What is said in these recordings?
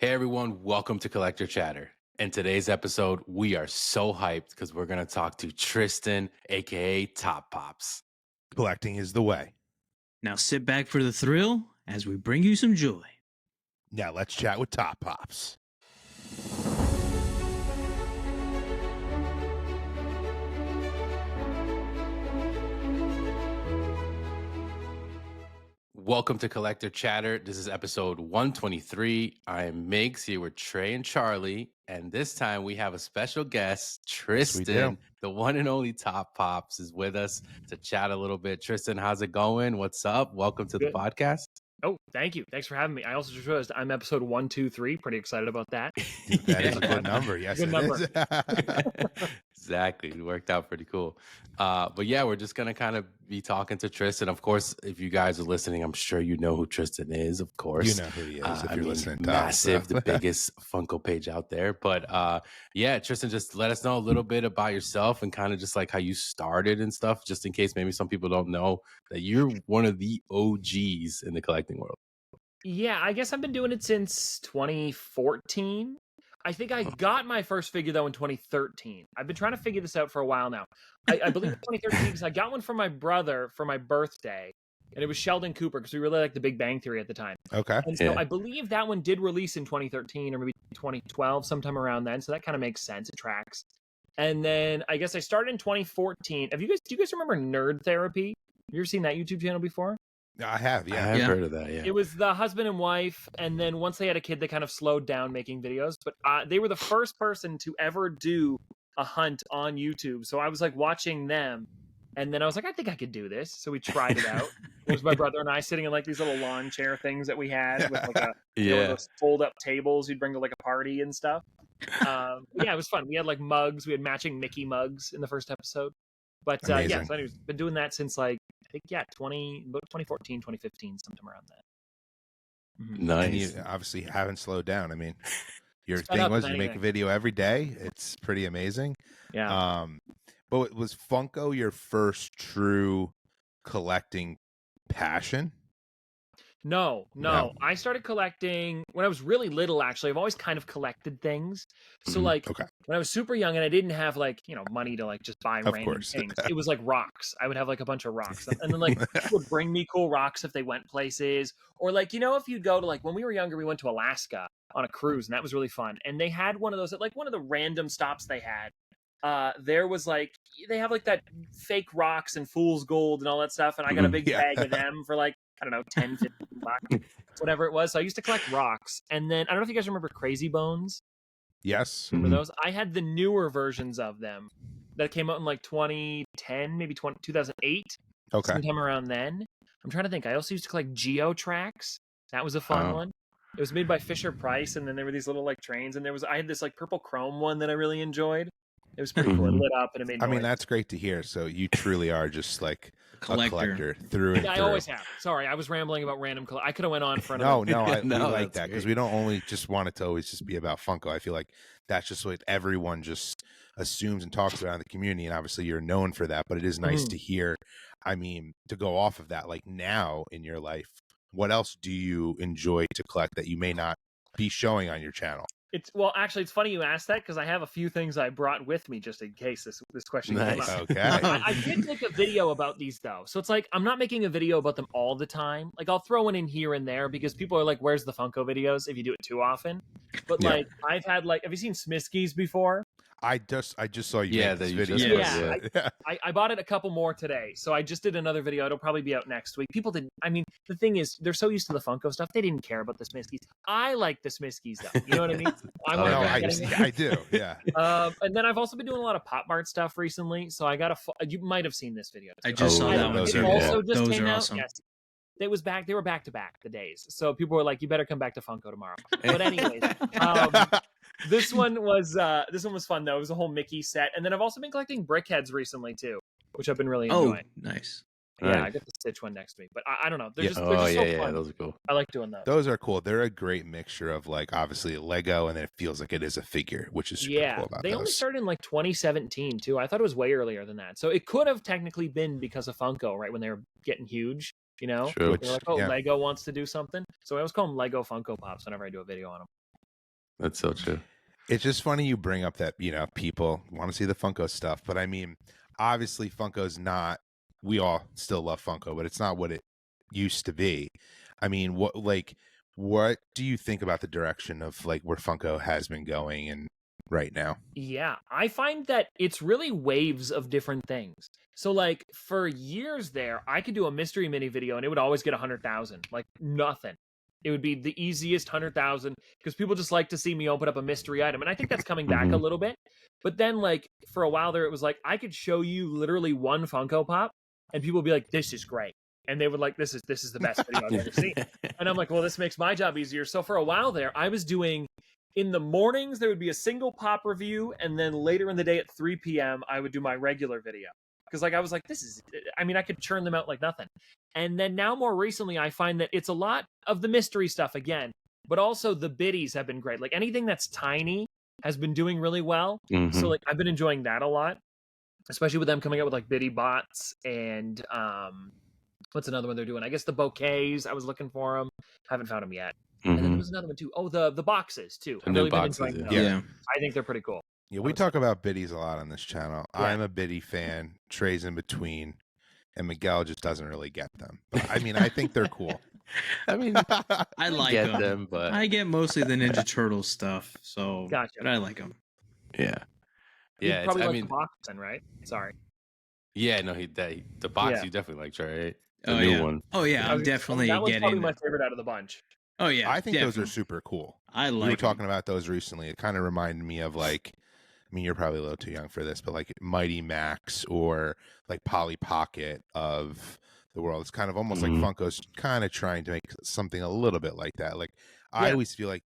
Hey everyone, welcome to Collector Chatter. In today's episode, we are so hyped because we're going to talk to Tristan, aka Top Pops. Collecting is the way. Now sit back for the thrill as we bring you some joy. Now let's chat with Top Pops. Welcome to Collector Chatter. This is episode 123. I'm Migs here with Trey and Charlie. And this time we have a special guest, Tristan, the one and only Top Pops, is with us to chat a little bit. Tristan, how's it going? What's up? Welcome to the podcast. Oh, thank you. Thanks for having me. I also just realized I'm episode 123. Pretty excited about that. That is a good number. Yes, Good number. Exactly. It worked out pretty cool. But yeah, we're just going to kind of be talking to Tristan. Of course, if you guys are listening, I'm sure you know who Tristan is, of course. You know who he is if you're listening to massive, us. the biggest Funko page out there. But yeah, Tristan, just let us know a little bit about yourself and kind of just like how you started and stuff, just in case maybe some people don't know that you're one of the OGs in the collecting world. Yeah, I guess I've been doing it since 2014. I think I got my first figure, though, in 2013. I've been trying to figure this out for a while now. I believe 2013 because I got one for my brother for my birthday, and it was Sheldon Cooper because we really liked The Big Bang Theory at the time. Okay. And so I believe that one did release in 2013 or maybe 2012, sometime around then. So that kind of makes sense. It tracks. And then I guess I started in 2014. Do you guys remember Nerd Therapy? Have you ever seen that YouTube channel before? I have, I have heard of that, yeah. It was the husband and wife, and then once they had a kid, they kind of slowed down making videos. But they were the first person to ever do a hunt on YouTube. So I was like watching them, and then I was like, I think I could do this. So we tried it out. It was my brother and I sitting in like these little lawn chair things that we had with like those fold-up tables you'd bring to like a party and stuff. Yeah, it was fun. We had like mugs. We had matching Mickey mugs in the first episode. But yeah, so anyways, been doing that since like, I think, 2014, 2015, sometime around that. Mm-hmm. Nice. And you obviously haven't slowed down. I mean, your thing was you make a video every day. It's pretty amazing. Yeah. But was Funko your first true collecting passion? No. I started collecting when I was really little, actually. I've always kind of collected things. So like when I was super young and I didn't have like, money to like just buy random things. It was like rocks. I would have like a bunch of rocks. And then like people would bring me cool rocks if they went places. Or like, if you'd go to like when we were younger, we went to Alaska on a cruise and that was really fun. And they had one of those at like one of the random stops they had. There was like, they have like that fake rocks and fool's gold and all that stuff. And I got a big bag of them for like, I don't know, 10, 15 bucks, whatever it was. So I used to collect rocks. And then, I don't know if you guys remember Crazy Bones. Yes. Remember those? I had the newer versions of them that came out in like 2010, maybe 2008. Okay. Sometime around then. I'm trying to think. I also used to collect Geo Tracks. That was a fun one. It was made by Fisher Price. And then there were these little like trains. And I had this like purple chrome one that I really enjoyed. It was pretty cool. It lit up and it made noise. I mean, that's great to hear. So you truly are just like a collector through and through. I always have. Sorry, I was rambling about random. I could have went on for another. No, we like that because we don't only just want it to always just be about Funko. I feel like that's just what everyone just assumes and talks about in the community, and obviously you're known for that. But it is nice to hear. I mean, to go off of that, like now in your life, what else do you enjoy to collect that you may not be showing on your channel? Actually, it's funny you asked that because I have a few things I brought with me just in case this question came up. Okay. I did make a video about these though, so it's like I'm not making a video about them all the time. Like I'll throw one in here and there because people are like, "Where's the Funko videos?" If you do it too often. But like I've had like, have you seen Smiskies before? I just saw you make this video. I bought it a couple more today. So I just did another video. It'll probably be out next week. People didn't, I mean, the thing is, they're so used to the Funko stuff. They didn't care about the Smiskies. I like the Smiskies though. You know what I mean? I do. Yeah. And then I've also been doing a lot of Pop Mart stuff recently. So I got you might have seen this video. I just saw that one too. It also just those came are out. awesome. Yes. They were back to back the days. So people were like, you better come back to Funko tomorrow. But anyways, this one was fun though. It was a whole Mickey set, and then I've also been collecting brickheads recently too, which I've been really enjoying. Nice. Yeah, I got the Stitch one next week, but I don't know. They're just so fun. Those are cool. I like doing those. Those are cool. They're a great mixture of like obviously Lego, and then it feels like it is a figure, which is super cool about they only started in like 2017 too. I thought it was way earlier than that, so it could have technically been because of Funko, right when they were getting huge. True. They're like, Lego wants to do something, so I always call them Lego Funko Pops whenever I do a video on them. That's so true. It's just funny you bring up that, people want to see the Funko stuff. But I mean, obviously Funko's not, we all still love Funko, but it's not what it used to be. I mean, what do you think about the direction of like where Funko has been going and right now? Yeah, I find that it's really waves of different things. So like for years there, I could do a mystery mini video and it would always get 100,000, like nothing. It would be the easiest 100,000 because people just like to see me open up a mystery item. And I think that's coming back a little bit. But then like for a while there, it was like, I could show you literally one Funko Pop and people would be like, this is great. And they would like, this is the best video I've ever seen. And I'm like, well, this makes my job easier. So for a while there, I was doing, in the mornings, there would be a single pop review. And then later in the day at 3 p.m., I would do my regular video. Because like I was like, I could churn them out like nothing. And then now more recently, I find that it's a lot of the mystery stuff again, but also the biddies have been great. Like anything that's tiny has been doing really well. So like I've been enjoying that a lot, especially with them coming out with like biddy bots and what's another one they're doing? I guess the bouquets. I was looking for them. Haven't found them yet. And then there was another one too. Oh, the boxes too. I've really been enjoying them. Yeah. I think they're pretty cool. Yeah, we talk about biddies a lot on this channel. Yeah. I'm a biddy fan. Trey's in between, and Miguel just doesn't really get them. But, I mean, I think they're cool. I mean, I like them, but I get mostly the Ninja Turtle stuff. So, gotcha. But I like them. Yeah, yeah. You probably like the box then, right? Sorry. Yeah, no, the box you definitely like, Trey. The new one. Oh yeah, I'm definitely that one's getting. Probably my favorite out of the bunch. Oh yeah, I think those are super cool. I like. We were talking about those recently. It kind of reminded me of like, I mean, you're probably a little too young for this, but like Mighty Max or like Polly Pocket of the world. It's kind of almost like Funko's kind of trying to make something a little bit like that. Like I always feel like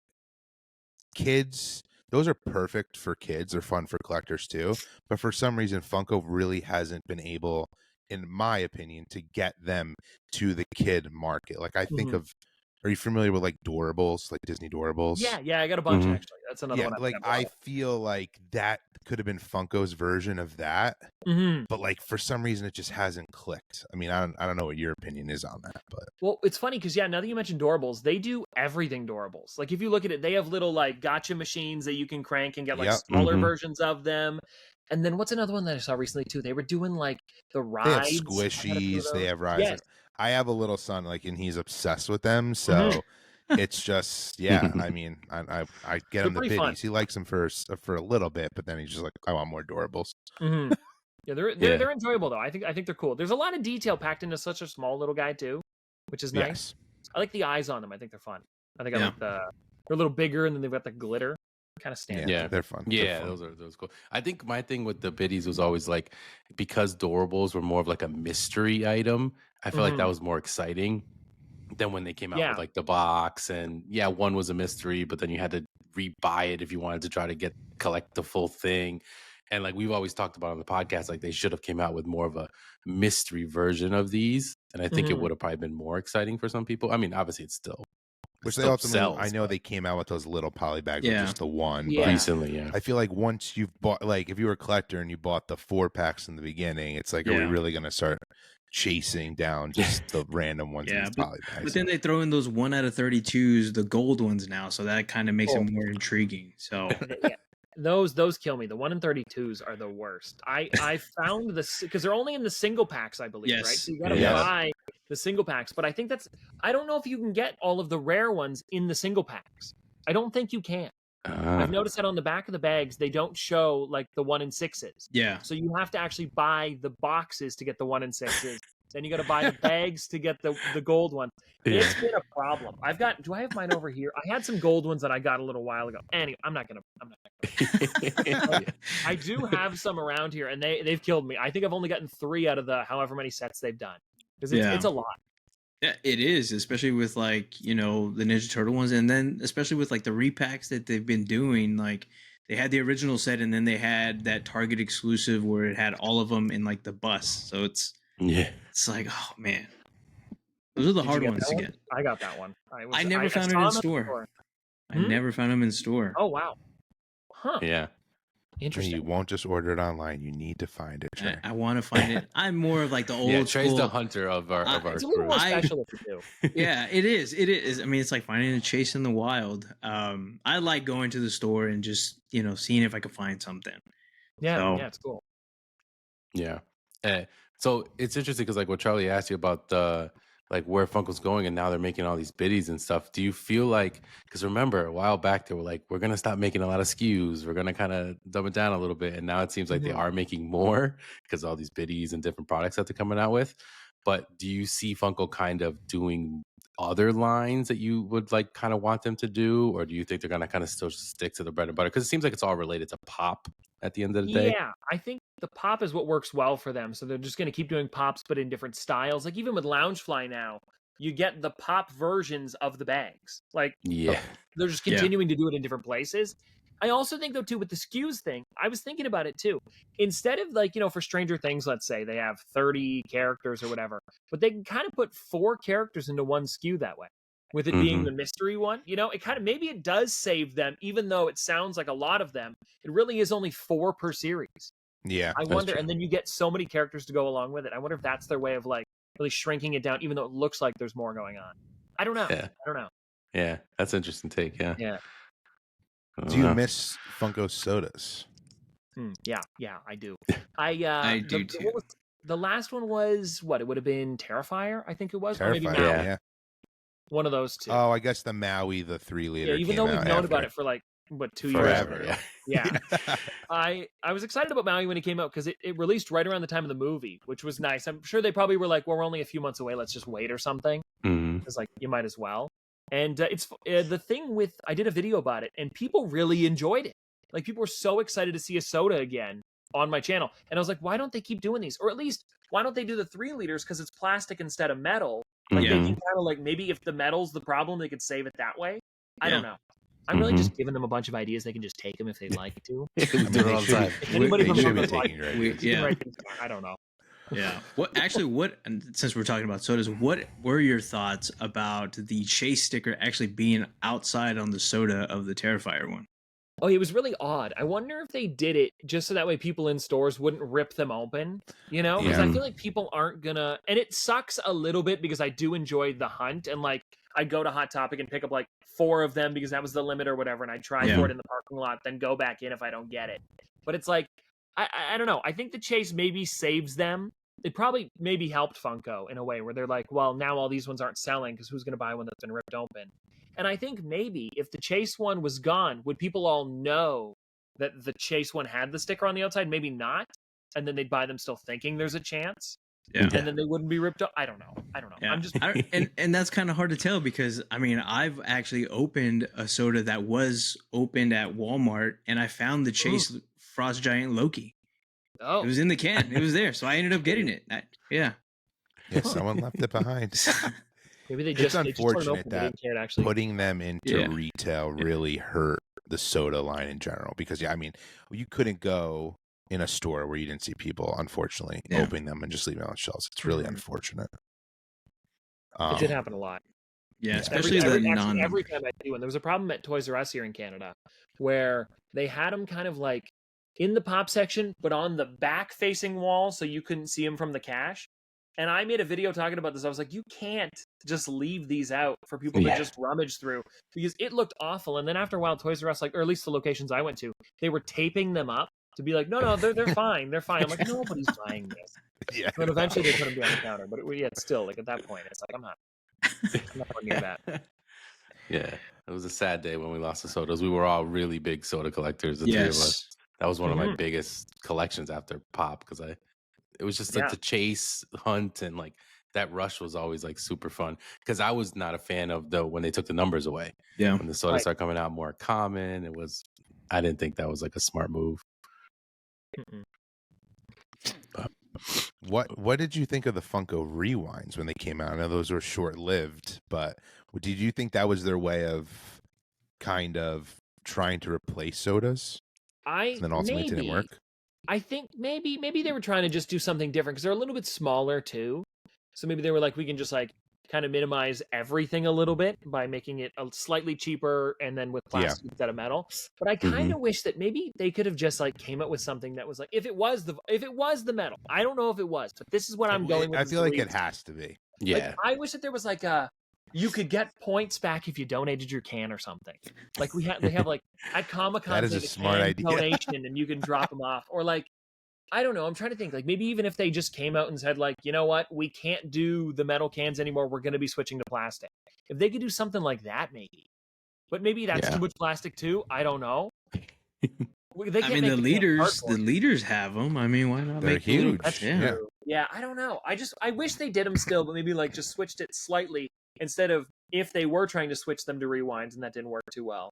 kids, those are perfect for kids. They're fun for collectors too. But for some reason, Funko really hasn't been able, in my opinion, to get them to the kid market. Like I think of, are you familiar with like Doorables, like Disney Doorables? Yeah, I got a bunch actually. That's another one. Like I feel like that could have been Funko's version of that, but like for some reason it just hasn't clicked. I mean, I don't know what your opinion is on that, but well, it's funny because now that you mentioned Doorables, they do everything Doorables. Like if you look at it, they have little like gotcha machines that you can crank and get like smaller versions of them. And then what's another one that I saw recently too? They were doing like the rides. They have squishies. They have rides. Yes. I have a little son, like, and he's obsessed with them. So it's just, I mean, I get him the biddies. Fun. He likes them for a little bit, but then he's just like, I want more Doorables. Yeah, they're enjoyable though. I think they're cool. There's a lot of detail packed into such a small little guy too, which is nice. Yes. I like the eyes on them. I think they're fun. I think I like they're a little bigger and then they've got the glitter. Kind of standard. Yeah, they're fun. Yeah, they're fun. Those are cool. I think my thing with the biddies was always like, because Doorables were more of like a mystery item, I feel like that was more exciting than when they came out with like the box. And one was a mystery, but then you had to rebuy it if you wanted to try to collect the full thing. And like we've always talked about on the podcast, like they should have came out with more of a mystery version of these. And I think it would have probably been more exciting for some people. I mean, obviously it's still. Which they ultimately, I know they came out with those little poly bags with just the one. But recently, I feel like once you've bought, like if you were a collector and you bought the 4-packs in the beginning, it's like, are we really going to start chasing down just the random ones in these poly bags? But then they throw in those 1 out of 32s, the gold ones now, so that kind of makes it more intriguing. So those kill me. The 1 in 32s are the worst. I found this because they're only in the single packs, I believe, right? So you got to buy the single packs, but I think I don't know if you can get all of the rare ones in the single packs. I don't think you can. I've noticed that on the back of the bags, they don't show like the 1 in 6s. Yeah. So you have to actually buy the boxes to get the 1 in 6s. Then you got to buy the bags to get the gold one. It's been a problem. Do I have mine over here? I had some gold ones that I got a little while ago. Anyway, I'm not gonna. I do have some around here, and they've killed me. I think I've only gotten 3 out of the however many sets they've done. Because it's a lot. Yeah, it is, especially with like, the Ninja Turtle ones. And then especially with like the repacks that they've been doing, like they had the original set and then they had that Target exclusive where it had all of them in like the bus. So it's like, oh man, those are the hard ones to get. I got that one. I never found it in store. I never found them in store. Oh, wow. Huh. Yeah. Interesting. You won't just order it online. You need to find it, Trey. I want to find it. I'm more of like the old Trey's school. the hunter of our It's a little more special to do. Yeah, it is. It is. I mean, it's like finding a chase in the wild. I like going to the store and just seeing if I can find something. Yeah, it's cool. Yeah. So it's interesting because like what Charlie asked you about the like where Funko's going, and now they're making all these biddies and stuff. Do you feel like, because remember a while back they were like, we're gonna stop making a lot of SKUs, we're gonna kind of dumb it down a little bit, and now it seems like they are making more because all these biddies and different products that they're coming out with. But do you see Funko kind of doing other lines that you would like kind of want them to do, or do you think they're gonna kind of still stick to the bread and butter? Because it seems like it's all related to pop at the end of the day. Yeah, I think the pop is what works well for them. So they're just going to keep doing pops, but in different styles. Like even with Loungefly now, you get the pop versions of the bags. Like they're just continuing to do it in different places. I also think though too with the SKUs thing, I was thinking about it too. Instead of like, for Stranger Things, let's say they have 30 characters or whatever, but they can kind of put 4 characters into one SKU that way. With it being the mystery one, it kind of, maybe it does save them, even though it sounds like a lot of them. It really is only 4 per series. Yeah. I wonder, and then you get so many characters to go along with it. I wonder if that's their way of like really shrinking it down, even though it looks like there's more going on. I don't know. Yeah. I don't know. Yeah, that's an interesting take. Yeah. Yeah. Do you miss Funko sodas? Yeah, I do. I do too. The last one was what? It would have been Terrifier, I think it was. Terrifier, or maybe Maui. yeah. One of those two. Oh, I guess the Maui, the 3-liter. Yeah, even though we've known about it for like 2 years. Forever. Yeah. I was excited about Maui when it came out because it released right around the time of the movie, which was nice. I'm sure they probably were like, well, we're only a few months away. Let's just wait or something. It's like, you might as well. And it's the thing with, I did a video about it and people really enjoyed it. Like people were so excited to see a soda again on my channel. And I was like, why don't they keep doing these? Or at least, why don't they do the 3 liters? Because it's plastic instead of metal. Like they can kind of like, maybe if the metal's the problem, they could save it that way. I don't know. I'm really just giving them a bunch of ideas. They can just take them if they'd like to. We do it all the time. Anybody They from should be Funko's taking your ideas. I don't know. Yeah. And since we're talking about sodas, what were your thoughts about the chase sticker actually being outside on the soda of the Terrifier one? Oh, it was really odd. I wonder if they did it just so that way people in stores wouldn't rip them open, Because I feel like people aren't gonna, and it sucks a little bit because I do enjoy the hunt, and like I'd go to Hot Topic and pick up like 4 of them because that was the limit or whatever, and I'd try for it in the parking lot, then go back in if I don't get it. But it's like, I don't know. I think the chase maybe saves them. It probably maybe helped Funko in a way where they're like, well, now all these ones aren't selling because who's going to buy one that's been ripped open? And I think maybe if the chase one was gone, would people all know that the chase one had the sticker on the outside? Maybe not. And then they'd buy them still thinking there's a chance. Yeah. And then they wouldn't be ripped up. I don't know. Yeah. I'm just and that's kind of hard to tell because I mean I've actually opened a soda that was opened at Walmart and I found the Chase Frost Giant Loki. Oh, it was in the can. It was there, so I ended up getting it. Yeah, someone left it behind. Maybe they it's just unfortunate that actually putting them into retail really hurt the soda line in general because I mean you couldn't go in a store where you didn't see people unfortunately opening them and just leaving them on shelves. It's really unfortunate. It did happen a lot. Yeah, especially every time I do. And there was a problem at Toys R Us here in Canada where they had them kind of like in the pop section, but on the back facing wall so you couldn't see them from the cash. And I made a video talking about this. I was like, you can't just leave these out for people to just rummage through because it looked awful. And then after a while, Toys R Us, or at least the locations I went to, they were taping them up to be like, no, they're fine. They're fine. I'm like, nobody's buying this. But eventually they put them behind the counter. But it's still like at that point, it's like, I'm not near that. Yeah. It was a sad day when we lost the sodas. We were all really big soda collectors, the 3 of us. That was one of my biggest collections after Pop because it was just like the chase hunt and like that rush was always like super fun because I was not a fan of when they took the numbers away. Yeah. When the sodas started coming out more common, I didn't think that was like a smart move. What did you think of the Funko Rewinds when they came out? I know those were short-lived, but did you think that was their way of kind of trying to replace sodas? And then ultimately didn't work? I think maybe they were trying to just do something different because they're a little bit smaller too. So maybe they were like, we can just like kind of minimize everything a little bit by making it a slightly cheaper and then with plastic instead of metal. But I kind of wish that maybe they could have just like came up with something that was like, if it was the metal, I don't know if it was, but this is what I'm going with. I feel like it has to be. Yeah. Like, I wish that there was like you could get points back if you donated your can or something. Like they have like at Comic-Con, that is a smart idea. Donation and you can drop them off. Or like, I don't know. I'm trying to think. Like maybe even if they just came out and said like, you know what, we can't do the metal cans anymore. We're going to be switching to plastic. If they could do something like that, maybe. But maybe that's too much plastic too. I don't know. I mean, the leaders have them. I mean, why not? They're make huge. That's true. Yeah, I don't know. I wish they did them still, but maybe like just switched it slightly instead of if they were trying to switch them to rewinds and that didn't work too well.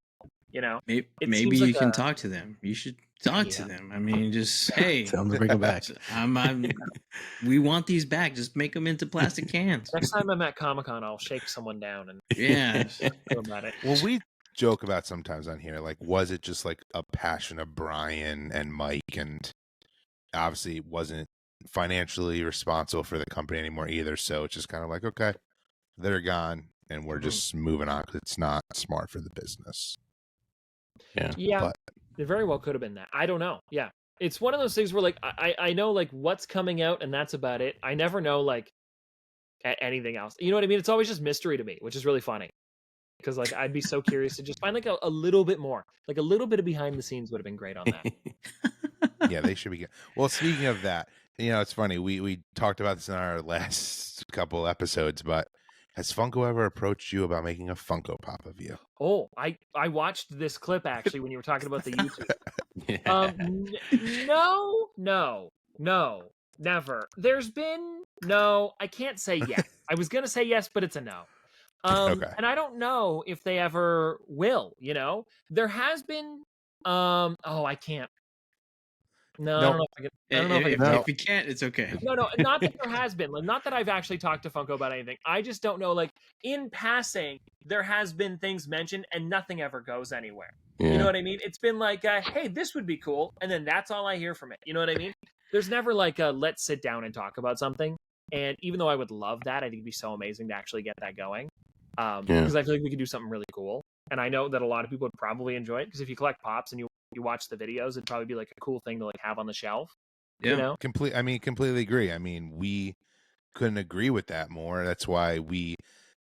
You know, maybe you can talk to them. You should talk to them. I mean, just hey, tell them to bring them back. We want these back. Just make them into plastic cans. Next time I'm at Comic-Con, I'll shake someone down and talk about it. Well, we joke about sometimes on here, like, was it just like a passion of Brian and Mike, and obviously it wasn't financially responsible for the company anymore either. So it's just kind of like, okay, they're gone and we're just moving on because it's not smart for the business. Yeah, but it very well could have been that. I don't know. Yeah, it's one of those things where like I know like what's coming out and that's about it. I never know like anything else. You know what I mean? It's always just mystery to me, which is really funny because like I'd be so curious to just find like a little bit more, like a little bit of behind the scenes would have been great on that. Yeah, they should be good. Well, speaking of that, you know, it's funny. We talked about this in our last couple episodes, but has Funko ever approached you about making a Funko Pop of you? Oh, I watched this clip actually when you were talking about the YouTube. No, never. There's been I can't say yes. I was gonna say yes, but it's a no. Okay. And I don't know if they ever will. You know, there has been. I can't. No, Nope. I don't know if I can. I don't know if I can. If you can't, it's okay. No, not that there has been. Like, not that I've actually talked to Funko about anything. I just don't know. Like, in passing, there has been things mentioned, and nothing ever goes anywhere. Yeah. You know what I mean? It's been like, hey, this would be cool, and then that's all I hear from it. You know what I mean? There's never like a let's sit down and talk about something. And even though I would love that, I think it'd be so amazing to actually get that going. Because I feel like we could do something really cool. And I know that a lot of people would probably enjoy it because if you collect pops and you watch the videos, it'd probably be like a cool thing to like have on the shelf. Yeah, you know? Completely agree. I mean, we couldn't agree with that more. That's why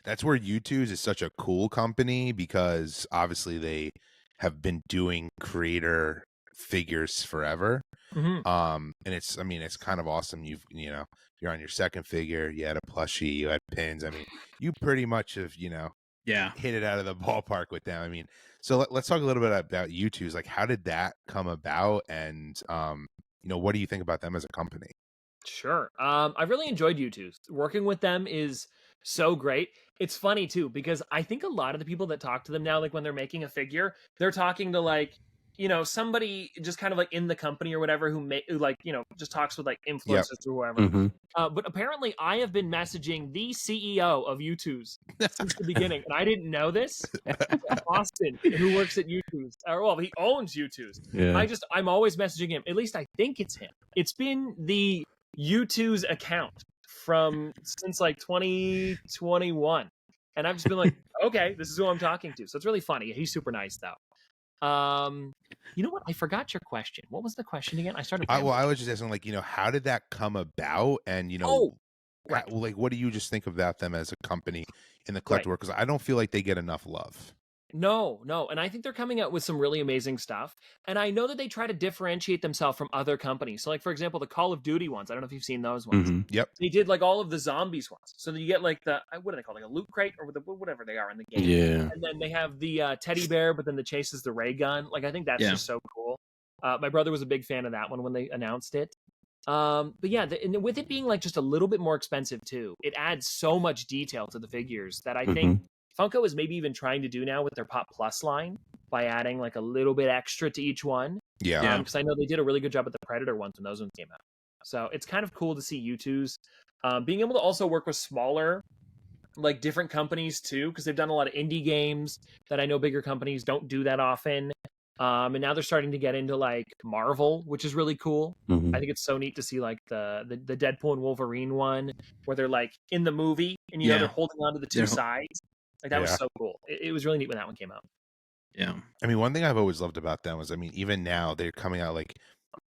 that's where YouTube's is such a cool company, because obviously they have been doing creator figures forever. And it's kind of awesome. You're on your second figure, you had a plushie, you had pins. I mean, you pretty much have, hit it out of the ballpark with them. I mean, so let's talk a little bit about YouTube's. Like, how did that come about? And, what do you think about them as a company? Sure. I really enjoyed YouTube's. Working with them is so great. It's funny too, because I think a lot of the people that talk to them now, like when they're making a figure, they're talking to like, somebody just kind of like in the company or whatever who just talks with like influencers or whoever. But apparently I have been messaging the CEO of YouTube's since the beginning. And I didn't know this. Austin, who works at YouTube's, he owns YouTube's. Yeah. I'm always messaging him. At least I think it's him. It's been the YouTube's account since like 2021. And I've just been like, okay, this is who I'm talking to. So it's really funny. He's super nice though. You know what? I forgot your question. What was the question again? I was just asking, like, how did that come about? And, right. Like, what do you just think about them as a company in the collector world? Because I don't feel like they get enough love. No. And I think they're coming out with some really amazing stuff. And I know that they try to differentiate themselves from other companies. So like, for example, the Call of Duty ones. I don't know if you've seen those ones. Yep. They did like all of the zombies ones. So that you get like what do they call it? Like a loot crate or whatever they are in the game. Yeah. And then they have the teddy bear, but then the chase is the ray gun. Like, I think that's just so cool. My brother was a big fan of that one when they announced it. But yeah, and with it being like just a little bit more expensive too, it adds so much detail to the figures that I think Funko is maybe even trying to do now with their Pop Plus line by adding like a little bit extra to each one. Yeah. Because I know they did a really good job with the Predator ones when those ones came out. So it's kind of cool to see U2's being able to also work with smaller, like different companies too, because they've done a lot of indie games that I know bigger companies don't do that often. And now they're starting to get into like Marvel, which is really cool. Mhm. I think it's so neat to see like the Deadpool and Wolverine one where they're like in the movie and they're holding on to the two sides. Like that was so cool. It was really neat when that one came out. Yeah. I mean, one thing I've always loved about them was, I mean, even now they're coming out like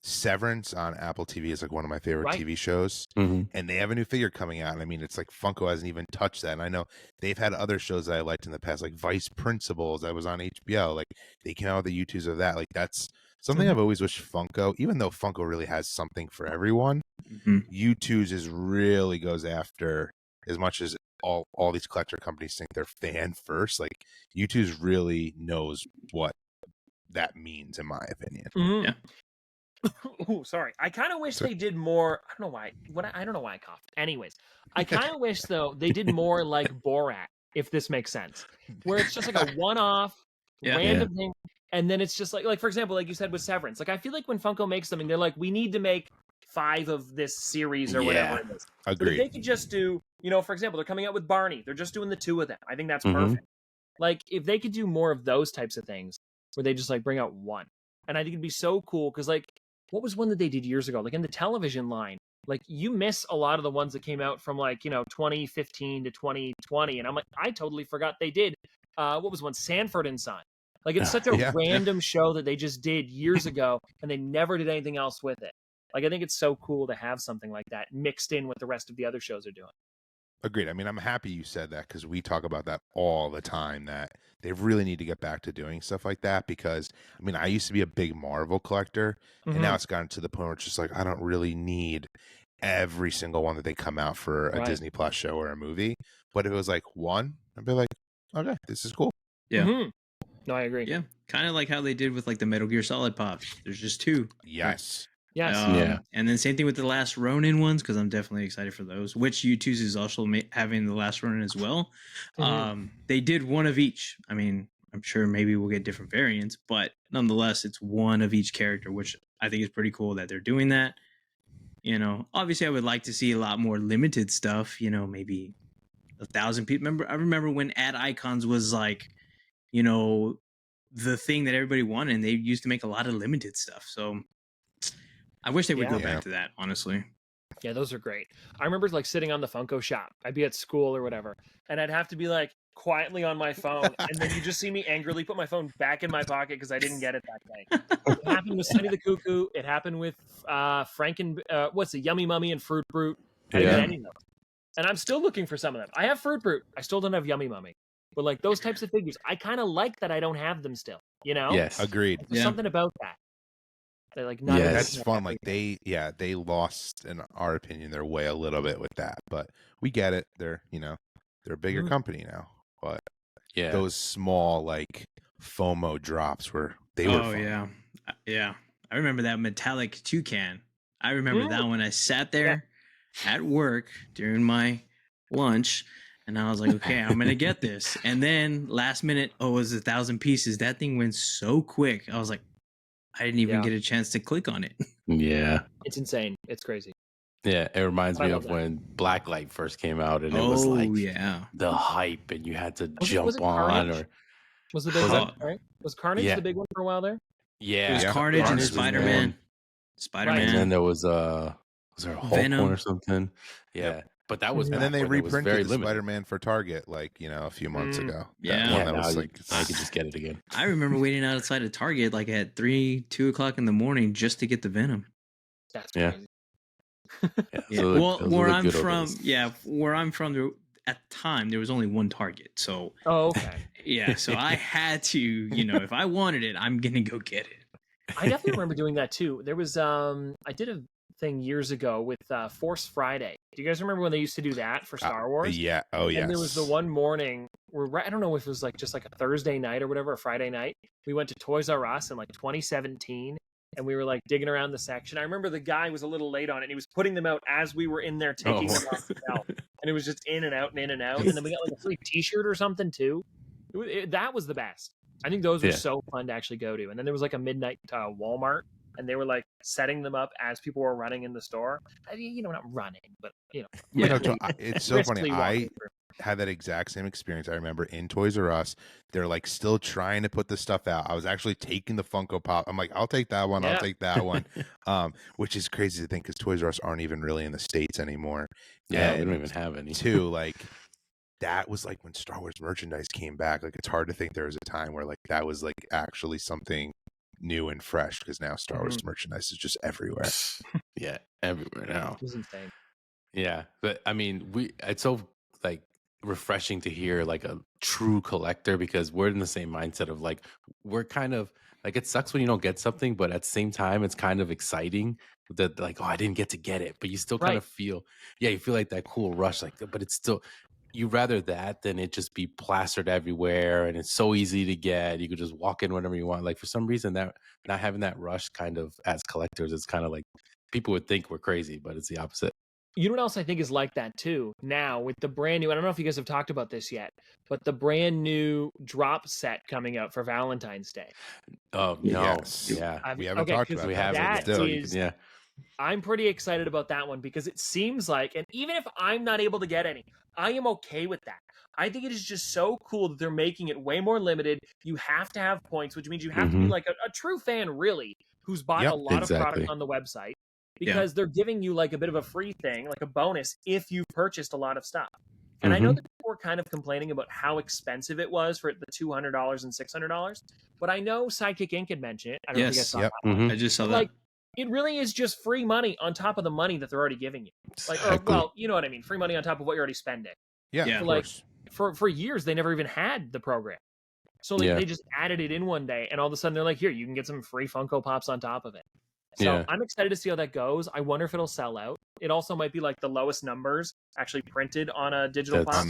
Severance on Apple TV is like one of my favorite TV shows, and they have a new figure coming out. And I mean, it's like Funko hasn't even touched that. And I know they've had other shows that I liked in the past, like Vice Principals that was on HBO. Like they came out with the YouTubes of that. Like that's something I've always wished Funko, even though Funko really has something for everyone, YouTubes is really goes after, as much as all these collector companies think they're fan first, like YouTubes really knows what that means, in my opinion. Yeah. Oh, sorry. I kind of wish they did more. I don't know why. I don't know why I coughed. Anyways, I kind of wish though they did more like Borat, if this makes sense, where it's just like a one-off random thing, and then it's just like for example, like you said with Severance. Like I feel like when Funko makes something, they're like, we need to make 5 of this series or whatever it is. Agreed. But if they could just do, for example, they're coming out with Barney. They're just doing the 2 of them. I think that's perfect. Like if they could do more of those types of things, where they just like bring out one, and I think it'd be so cool because like. What was one that they did years ago? Like in the television line, like you miss a lot of the ones that came out from like, 2015 to 2020. And I'm like, I totally forgot they did. What was one? Sanford and Son. Like it's such a random show that they just did years ago and they never did anything else with it. Like, I think it's so cool to have something like that mixed in with the rest of the other shows are doing. Agreed. I mean, I'm happy you said that because we talk about that all the time, that they really need to get back to doing stuff like that because, I mean, I used to be a big Marvel collector and now it's gotten to the point where it's just like, I don't really need every single one that they come out for a Disney Plus show or a movie. But if it was like one, I'd be like, okay, this is cool. Yeah. No, I agree. Yeah. Kind of like how they did with like the Metal Gear Solid Pops. There's just 2. Yes. Yes. And then same thing with the Last Ronin ones, because I'm definitely excited for those, which YouTubes is also having the Last Ronin as well. They did one of each. I mean, I'm sure maybe we'll get different variants, but nonetheless, it's one of each character, which I think is pretty cool that they're doing that. Obviously I would like to see a lot more limited stuff, maybe 1,000 people. I remember when Ad Icons was like, the thing that everybody wanted, and they used to make a lot of limited stuff. So I wish they would go back to that, honestly. Yeah, those are great. I remember like sitting on the Funko shop. I'd be at school or whatever, and I'd have to be like quietly on my phone, and then you just see me angrily put my phone back in my pocket because I didn't get it that day. It happened with Sonny the Cuckoo. It happened with what's the Yummy Mummy and Fruit Brute. I didn't get any of them. And I'm still looking for some of them. I have Fruit Brute. I still don't have Yummy Mummy. But like those types of figures, I kind of like that I don't have them still. Yes, agreed. There's something about that. They're like, that's fun. Like they lost, in our opinion, their way a little bit with that, but we get it. They're they're a bigger company now, but those small like FOMO drops were fun. Yeah. I remember that metallic toucan. I remember that when I sat there at work during my lunch. And I was like, okay, I'm going to get this. And then last minute, it was 1,000 pieces. That thing went so quick. I was like, I didn't even get a chance to click on it. Yeah. It's insane. It's crazy. Yeah, it reminds me of when Blacklight first came out, and it was like the hype, and you had to jump on. Or was the big one, right? Was Carnage the big one for a while there? Yeah, it was Carnage and Spider-Man. And then there was there a Hulk Venom one or something? Yeah. But that was, and then they reprinted the Spider-Man for Target, like a few months ago. That was like I could just get it again. I remember waiting outside of Target like at 2 o'clock in the morning just to get the Venom. That's crazy. Well, where I'm from, at the time there was only one Target, so so I had to, if I wanted it, I'm gonna go get it. I definitely remember doing that too. There was I did a thing years ago with Force Friday. Do you guys remember when they used to do that for Star Wars? Yeah. Oh yeah. And there was the one morning where I don't know if it was like just like a Thursday night or whatever, a Friday night. We went to Toys R Us in like 2017, and we were like digging around the section. I remember the guy was a little late on it, and he was putting them out as we were in there taking them off the shelf, and it was just in and out and in and out. And then we got like a free T-shirt or something too. That was the best. I think those were so fun to actually go to. And then there was like a midnight Walmart. And they were like setting them up as people were running in the store. I mean, not running, but it's so funny. had that exact same experience. I remember in Toys R Us, they're like still trying to put the stuff out. I was actually taking the Funko Pop. I'm like, I'll take that one. I'll take that one. Which is crazy to think because Toys R Us aren't even really in the States anymore. Yeah, and we don't even have any. Two, like that was like when Star Wars merchandise came back. Like it's hard to think there was a time where like that was like actually something new and fresh, because now Star Wars merchandise is just everywhere. Yeah, everywhere now. It was insane. Yeah, but I mean, it's so like refreshing to hear like a true collector, because we're in the same mindset of like, we're kind of like, it sucks when you don't get something, but at the same time it's kind of exciting that like, oh, I didn't get to get it, but you still kind of feel, you feel like that cool rush, like, but it's still, you rather that than it just be plastered everywhere and it's so easy to get. You could just walk in whenever you want. Like for some reason, that not having that rush kind of as collectors, it's kind of like people would think we're crazy, but it's the opposite. You know what else I think is like that too? Now with the brand new, I don't know if you guys have talked about this yet, but the brand new drop set coming out for Valentine's Day. Oh no, yes. Yeah, we haven't talked about we haven't. Still, I'm pretty excited about that one because it seems like, and even if I'm not able to get any, I am okay with that. I think it is just so cool that they're making it way more limited. You have to have points, which means you have to be like a true fan, really, who's bought a lot of product on the website, because they're giving you like a bit of a free thing, like a bonus, if you've purchased a lot of stuff. And I know that people were kind of complaining about how expensive it was for the $200 and $600, but I know Sidekick Inc. had mentioned it. I don't know if you guys saw that one. I just saw that. Like, it really is just free money on top of the money that they're already giving you. Like, or, well, you know what I mean? Free money on top of what you're already spending. Yeah, so, like, for years, they never even had the program. So they just added it in one day, and all of a sudden they're like, here, you can get some free Funko Pops on top of it. So I'm excited to see how that goes. I wonder if it'll sell out. It also might be like the lowest numbers actually printed on a digital pop.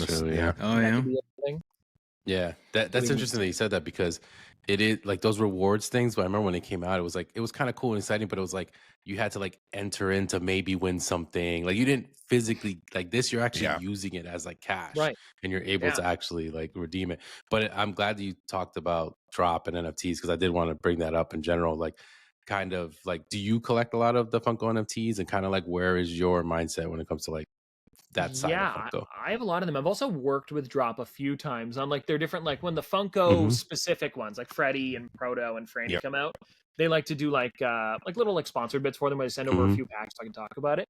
Yeah, that's interesting that you said that, because it is like those rewards things. But I remember when it came out, it was kind of cool and exciting, but it was like you had to like enter in to maybe win something. Like you didn't physically like this. You're actually using it as like cash, and you're able to actually like redeem it. But I'm glad that you talked about drop and NFTs, because I did want to bring that up in general. Like, kind of like, do you collect a lot of the Funko NFTs, and kind of like where is your mindset when it comes to like that side of Funko? I have a lot of them. I've also worked with Drop a few times on like their different, like when the Funko specific ones like Freddy and Proto and Franny come out, they like to do like little like sponsored bits for them where they send over a few packs so I can talk about it.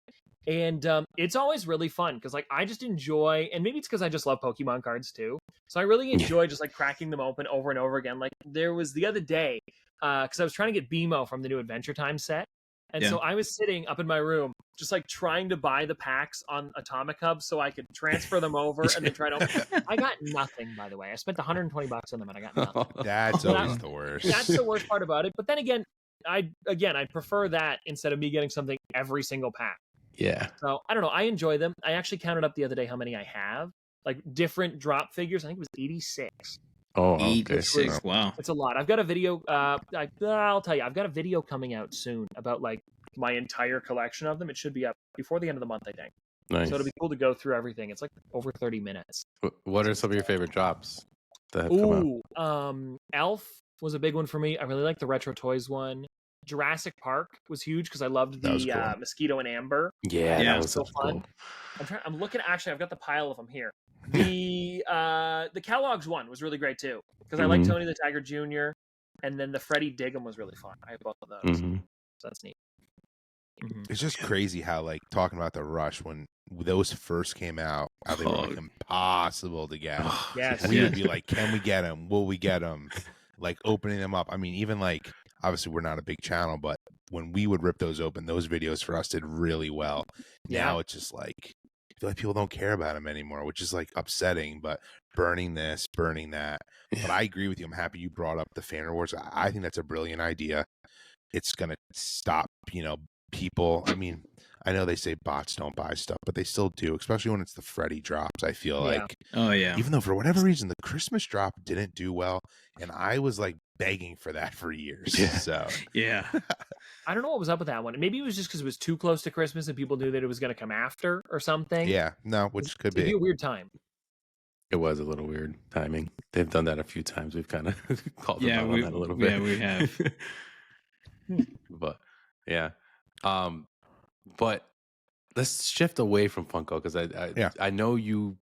And it's always really fun because like I just enjoy, and maybe it's because I just love Pokemon cards too, so I really enjoy just like cracking them open over and over again. Like there was the other day because I was trying to get BMO from the new Adventure Time set. And so I was sitting up in my room, just like trying to buy the packs on Atomic Hub so I could transfer them over and then try to. I got nothing, by the way. I spent $120 on them and I got nothing. That's always the worst. That's the worst part about it. But then again, I prefer that instead of me getting something every single pack. Yeah. So I don't know. I enjoy them. I actually counted up the other day how many I have, like different drop figures. I think it was 86. Oh, okay. 86. Wow. It's a lot. I've got a video. I'll tell you, I've got a video coming out soon about like my entire collection of them. It should be up before the end of the month, I think. Nice. So it'll be cool to go through everything. It's like over 30 minutes. What are some of your favorite drops that have come out? Elf was a big one for me. I really like the Retro Toys one. Jurassic Park was huge because I loved the Mosquito and Amber. Yeah, that was so fun. Cool. I'm looking. Actually, I've got the pile of them here. The Kellogg's one was really great too because I like Tony the Tiger Jr. and then the Freddy Diggum was really fun. I have both of those, so that's neat. It's just crazy how like talking about the rush when those first came out, how they were like impossible to get. Yes, we would be like, can we get them? Will we get them? Like opening them up. I mean, even like obviously we're not a big channel, but when we would rip those open, those videos for us did really well. Now it's just like I feel like people don't care about them anymore, which is like upsetting. But burning this, burning that. But I agree with you. I'm happy you brought up the fan rewards. I think that's a brilliant idea. It's gonna stop, people. I mean, I know they say bots don't buy stuff, but they still do, especially when it's the Freddy drops. I feel like, even though for whatever reason the Christmas drop didn't do well, and I was like begging for that for years. So I don't know what was up with that one. Maybe it was just because it was too close to Christmas and people knew that it was going to come after or something. Which could be a weird time. It was a little weird timing. They've done that a few times. We've kind of called them out on that a little bit. Yeah, we have. But but let's shift away from Funko because I know you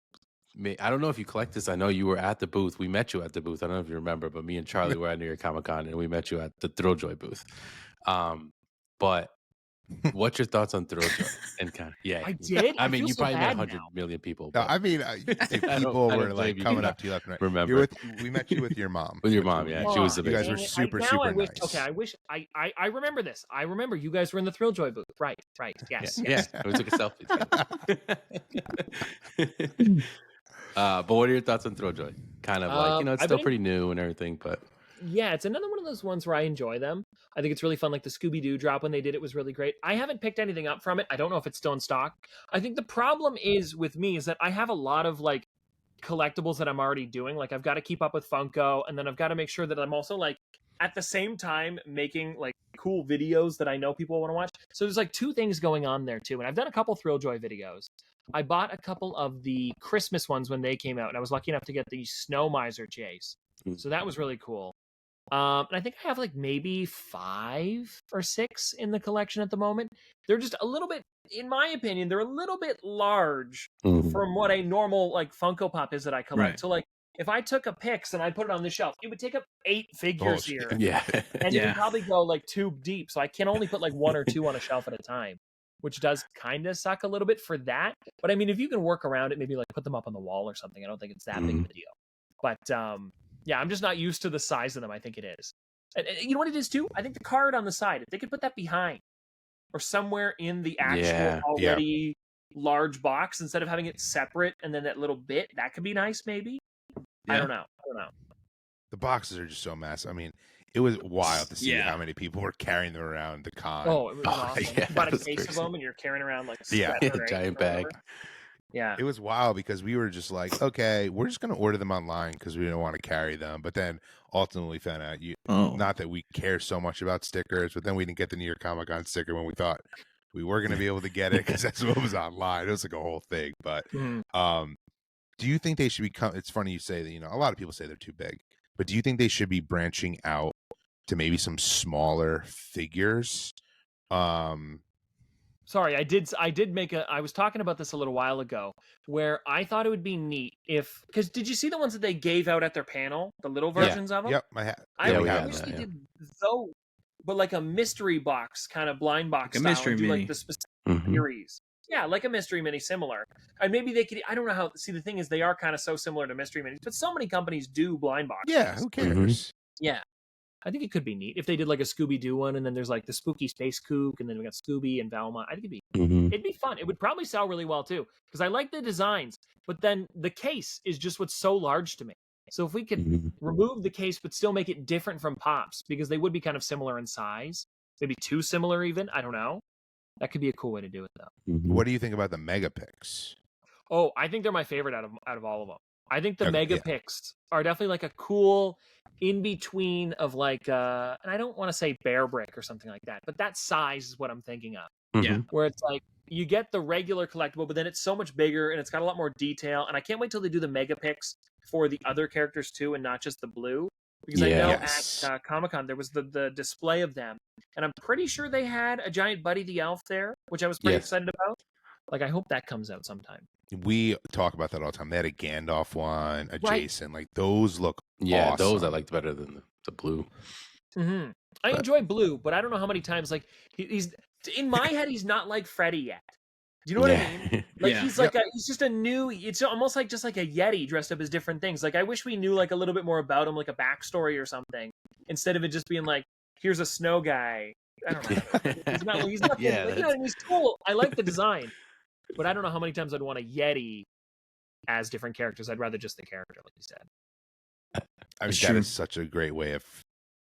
I don't know if you collect this. I know you were at the booth. We met you at the booth. I don't know if you remember, but me and Charlie were at New York Comic Con, and we met you at the Thrilljoy booth. But what's your thoughts on Thrilljoy? And kind of, yeah, I did. I mean, you so probably met bad 100 now. million people. No, But I mean, if people were like coming up to you left and right. Remember, we met you with your mom. with your mom, yeah, she was the You guys big were one. super I wish, nice. Okay, I remember this. I remember you guys were in the Thrilljoy booth. Right. Yes. Yeah, we took a selfie together. But what are your thoughts on Thrilljoy? Kind of like, it's still pretty new and everything, but yeah, it's another one of those ones where I enjoy them. I think it's really fun. Like the Scooby-Doo drop when they did it was really great. I haven't picked anything up from it. I don't know if it's still in stock. I think the problem is with me is that I have a lot of like collectibles that I'm already doing. Like I've got to keep up with Funko, and then I've got to make sure that I'm also like at the same time making like cool videos that I know people want to watch. So there's like two things going on there too. And I've done a couple Thrilljoy videos. I bought a couple of the Christmas ones when they came out, and I was lucky enough to get the Snow Miser chase. So that was really cool. And I think I have like maybe 5 or 6 in the collection at the moment. They're just a little bit, in my opinion, they're a little bit large from what a normal like Funko Pop is that I collect. Right. So like if I took a Pix and I put it on the shelf, it would take up 8 figures here. Yeah. And it would probably go like 2 deep. So I can only put like 1 or 2 on a shelf at a time, which does kind of suck a little bit for that. But I mean, if you can work around it, maybe like put them up on the wall or something. I don't think it's that big of a deal. But yeah, I'm just not used to the size of them. I think it is. And you know what it is too? I think the card on the side, if they could put that behind or somewhere in the actual already large box instead of having it separate and then that little bit, that could be nice maybe. Yeah. I don't know. The boxes are just so massive. I mean, it was wild to see how many people were carrying them around the con. Oh, it was awesome. You bought a case of them and you're carrying around like a giant bag. Yeah. It was wild because we were just like, okay, we're just going to order them online because we don't want to carry them. But then ultimately found out, not that we care so much about stickers, but then we didn't get the New York Comic Con sticker when we thought we were going to be able to get it because that's what was online. It was like a whole thing. But do you think they should become, it's funny you say that, a lot of people say they're too big, but do you think they should be branching out to maybe some smaller figures? Sorry, I was talking about this a little while ago where I thought it would be neat because did you see the ones that they gave out at their panel, the little versions of them? Yep, I wish they did though, but like a mystery box, kind of blind box like style, a mystery mini. like the specific series. Yeah, like a mystery mini similar. And maybe they could, I don't know how, see the thing is they are kind of so similar to mystery minis, but so many companies do blind boxes. Yeah, who cares? Yeah. I think it could be neat if they did like a Scooby-Doo one, and then there's like the spooky space kook, and then we got Scooby and Velma. I think it'd be fun. It would probably sell really well too, because I like the designs, but then the case is just what's so large to me. So if we could remove the case, but still make it different from Pops, because they would be kind of similar in size, maybe too similar even. I don't know. That could be a cool way to do it though. What do you think about the Megapix? Oh, I think they're my favorite out of all of them. I think the Megapix are definitely like a cool in between of like and I don't want to say Bear Brick or something like that, but that size is what I'm thinking of. Yeah. Where it's like you get the regular collectible, but then it's so much bigger and it's got a lot more detail. And I can't wait till they do the Megapix for the other characters too, and not just the blue. Because I know at Comic-Con there was the display of them, and I'm pretty sure they had a giant Buddy the Elf there, which I was pretty excited about. Like I hope that comes out sometime. We talk about that all the time. They had a Gandalf one, a Jason. Like those look awesome. Those I liked better than the blue. I enjoy blue, but I don't know how many times like he's in my head he's not like Freddy yet. Do you know what I mean? Like he's like he's just a new. It's almost like just like a Yeti dressed up as different things. Like I wish we knew like a little bit more about him, like a backstory or something, instead of it just being like here's a snow guy. I don't know. He's not he's cool. I like the design. But I don't know how many times I'd want a Yeti as different characters. I'd rather just the character, like you said. I mean, that is such a great way of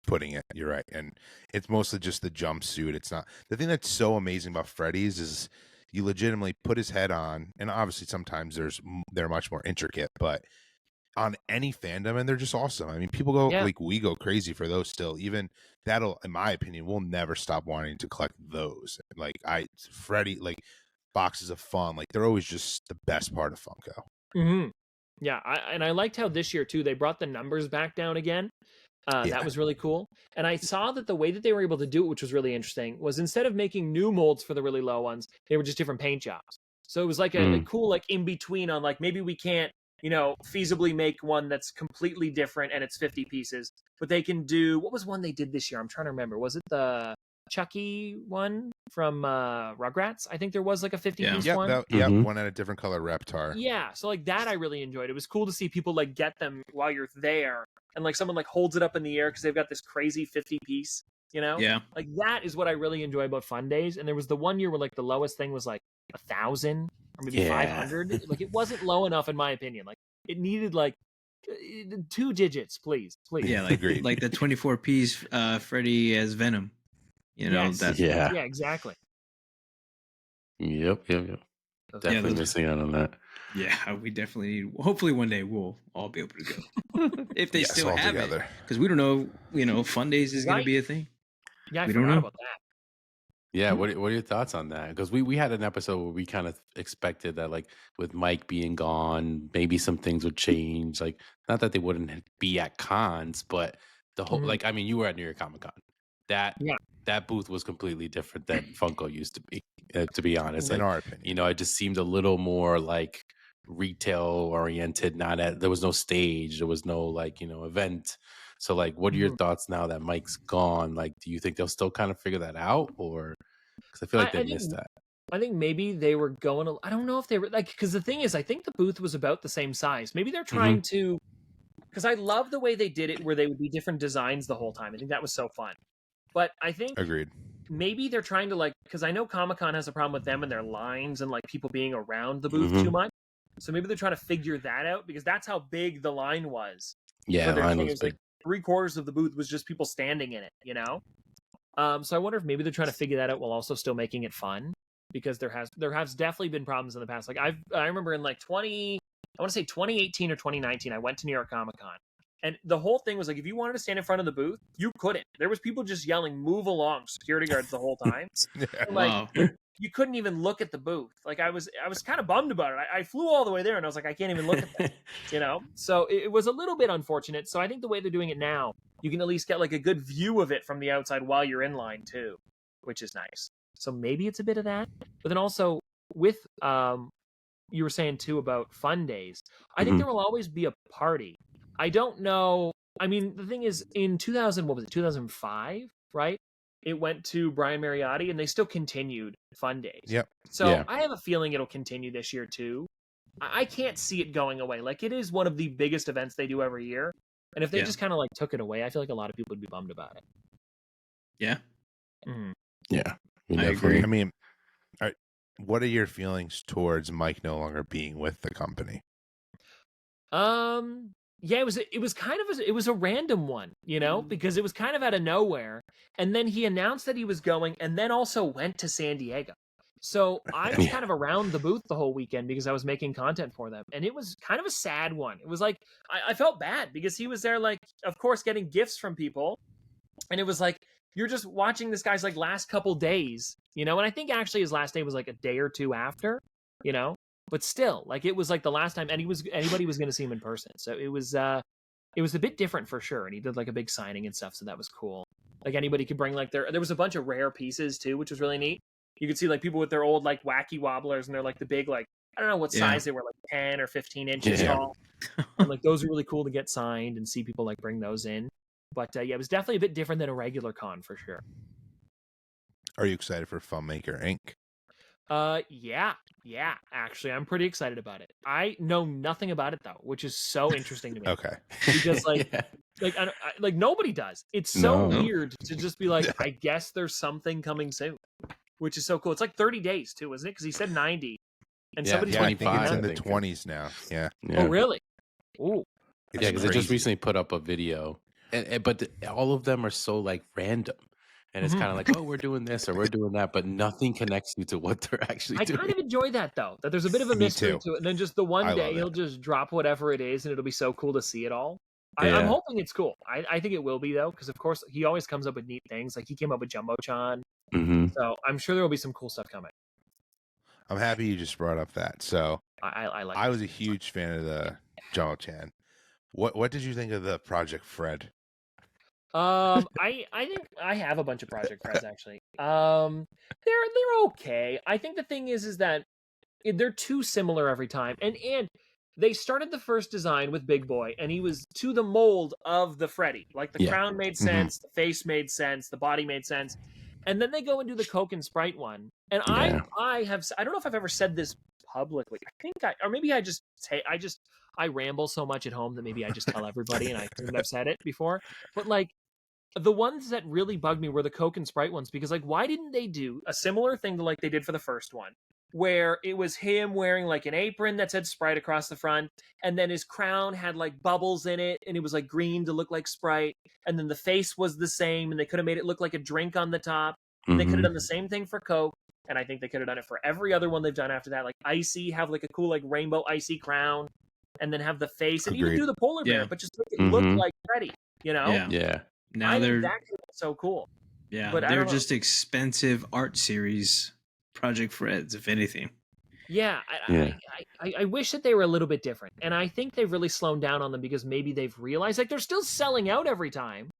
putting it. You're right. And it's mostly just the jumpsuit. It's not. The thing that's so amazing about Freddy's is you legitimately put his head on, and obviously sometimes they're much more intricate, but on any fandom, and they're just awesome. I mean, people go, like, we go crazy for those still. Even that'll, in my opinion, we'll never stop wanting to collect those. Like, Freddy, like, boxes of fun, like they're always just the best part of Funko. Yeah, I liked how this year too they brought the numbers back down again. That was really cool. And I saw that the way that they were able to do it, which was really interesting, was instead of making new molds for the really low ones, they were just different paint jobs. So it was like a cool like in between on like maybe we can't feasibly make one that's completely different and it's 50 pieces. But they can do, what was one they did this year? I'm trying to remember. Was it the Chucky one from Rugrats? I think there was like a 50-piece one. One at a different color Reptar. Yeah, so like that I really enjoyed. It was cool to see people like get them while you're there, and like someone like holds it up in the air because they've got this crazy 50-piece. Yeah, like that is what I really enjoy about Fun Days. And there was the one year where like the lowest thing was like 1,000 or maybe 500. Like it wasn't low enough in my opinion. Like it needed like 2 digits, please. Yeah, like like the 24-piece Freddy as Venom. That's yeah, exactly. Yep. Definitely missing out on that. Yeah, we definitely need. Hopefully, one day we'll all be able to go if they still have it, because we don't know. Fun Days is going to be a thing. Yeah, I forgot about that. Yeah, what are your thoughts on that? Because we had an episode where we kind of expected that, like with Mike being gone, maybe some things would change. Like, not that they wouldn't be at cons, but the whole like, I mean, you were at New York Comic Con. That booth was completely different than Funko used to be. To be honest, in our opinion, it just seemed a little more like retail oriented. There was no stage, there was no like event. So like, what are your thoughts now that Mike's gone? Like, do you think they'll still kind of figure that out, or because I feel like they missed that? I think maybe they were going. I don't know if they were like, because the thing is, I think the booth was about the same size. Maybe they're trying to. Because I love the way they did it, where they would be different designs the whole time. I think that was so fun. But I think agreed. Maybe they're trying to like, because I know Comic-Con has a problem with them and their lines and like people being around the booth too much. So maybe they're trying to figure that out, because that's how big the line was. Yeah, the line was big. Like 3/4 of the booth was just people standing in it, So I wonder if maybe they're trying to figure that out while also still making it fun, because there has definitely been problems in the past. Like I remember in like 2018 or 2019, I went to New York Comic-Con. And the whole thing was like, if you wanted to stand in front of the booth, you couldn't. There was people just yelling, "Move along," security guards the whole time. Like, you couldn't even look at the booth. Like I was kind of bummed about it. I flew all the way there, and I was like, I can't even look at that. So it was a little bit unfortunate. So I think the way they're doing it now, you can at least get like a good view of it from the outside while you're in line too, which is nice. So maybe it's a bit of that. But then also with you were saying too about Fun Days, I think there will always be a party. I don't know. I mean, the thing is, in 2005, right? It went to Brian Mariotti, and they still continued Fun Days. Yep. So I have a feeling it'll continue this year too. I can't see it going away. Like, it is one of the biggest events they do every year. And if they just kind of like took it away, I feel like a lot of people would be bummed about it. Yeah. Yeah. I agree. I mean, what are your feelings towards Mike no longer being with the company? Yeah, it was kind of it was a random one, because it was kind of out of nowhere. And then he announced that he was going, and then also went to San Diego. So I was kind of around the booth the whole weekend because I was making content for them. And it was kind of a sad one. It was like, I felt bad because he was there, like, of course, getting gifts from people. And it was like, you're just watching this guy's like last couple days, and I think actually his last day was like a day or two after, But still, like, it was like the last time anybody was going to see him in person. So it was a bit different for sure. And he did like a big signing and stuff. So that was cool. Like, anybody could bring like there was a bunch of rare pieces too, which was really neat. You could see like people with their old like wacky wobblers, and they're like the big, like, I don't know what size they were, like 10 or 15 inches tall. And like those are really cool to get signed and see people like bring those in. But it was definitely a bit different than a regular con for sure. Are you excited for Filmmaker Inc.? Yeah, actually, I'm pretty excited about it. I know nothing about it though, which is so interesting to me. Okay. Because like nobody does. It's so weird to just be like, I guess there's something coming soon, which is so cool. It's like 30 days too, isn't it? Because he said 90, and somebody's 25. I think it's in the 20s now. Yeah. Oh, really? Ooh. Yeah, because they just recently put up a video, but all of them are so like random. And it's kind of like, oh, we're doing this or we're doing that, but nothing connects you to what they're actually doing. I kind of enjoy that, though, that there's a bit of a mystery to it. And then just the one day he'll just drop whatever it is, and it'll be so cool to see it all. I'm hoping it's cool. I think it will be, though, because, of course, he always comes up with neat things. Like, he came up with Jumbo-chan. So I'm sure there will be some cool stuff coming. I'm happy you just brought up that. So I was a huge fan of the Jumbo-chan. What did you think of the Project Fred? I think I have a bunch of Project Freds actually. They're okay. I think the thing is that they're too similar every time, and they started the first design with Big Boy, and he was to the mold of the Freddy. Like the crown made sense, the face made sense, the body made sense. And then they go and do the Coke and Sprite one. And I don't know if I've ever said this publicly. Or maybe I ramble so much at home that maybe I just tell everybody and I assume I've said it before. But like, the ones that really bugged me were the Coke and Sprite ones, because like, why didn't they do a similar thing to like they did for the first one, where it was him wearing like an apron that said Sprite across the front, and then his crown had like bubbles in it, and it was like green to look like Sprite, and then the face was the same, and they could have made it look like a drink on the top, and they could have done the same thing for Coke, and I think they could have done it for every other one they've done after that, like Icy, have like a cool like rainbow Icy crown, and then have the face, and even do the polar bear, but just make it look like Freddy, you know? Yeah. Now they're so cool. Yeah, but they're just expensive art series Project Freds, if anything. Yeah, I wish that they were a little bit different, and I think they've really slowed down on them because maybe they've realized like they're still selling out every time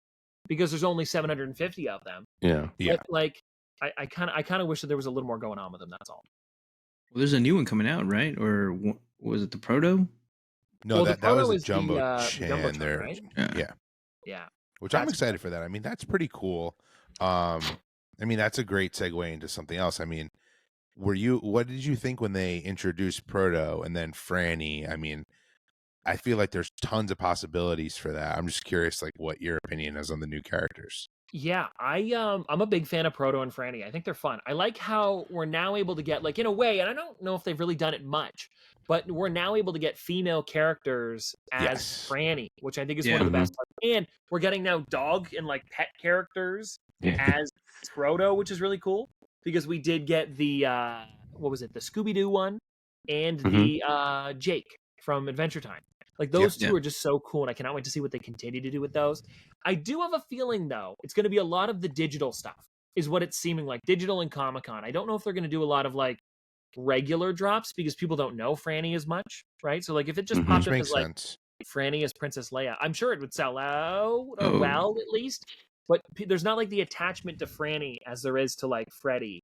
because there's only 750 of them. Yeah. But, like I kind of wish that there was a little more going on with them. That's all. Well, there's a new one coming out, right? Or was it the Proto? No, that was a Jumbo Chan there. Right? Yeah. Which I'm excited for that. I mean, that's pretty cool. I mean, that's a great segue into something else. I mean, what did you think when they introduced Proto and then Franny? I mean, I feel like there's tons of possibilities for that. I'm just curious, like, what your opinion is on the new characters. Yeah, I'm a big fan of Proto and Franny. I think they're fun. I like how we're now able to get, like, in a way, and I don't know if they've really done it much, but we're now able to get female characters as Franny, which I think is one of the best parts. And we're getting now dog and like pet characters as Proto, which is really cool because we did get the what was it, the Scooby-Doo one and the Jake from Adventure Time. Like those two are just so cool, and I cannot wait to see what they continue to do with those. I do have a feeling, though, it's going to be a lot of the digital stuff, is what it's seeming like. Digital and Comic-Con. I don't know if they're going to do a lot of like regular drops because people don't know Franny as much, right? So like if it just popped up as like Franny as Princess Leia, I'm sure it would sell out well at least. But there's not like the attachment to Franny as there is to like Freddy,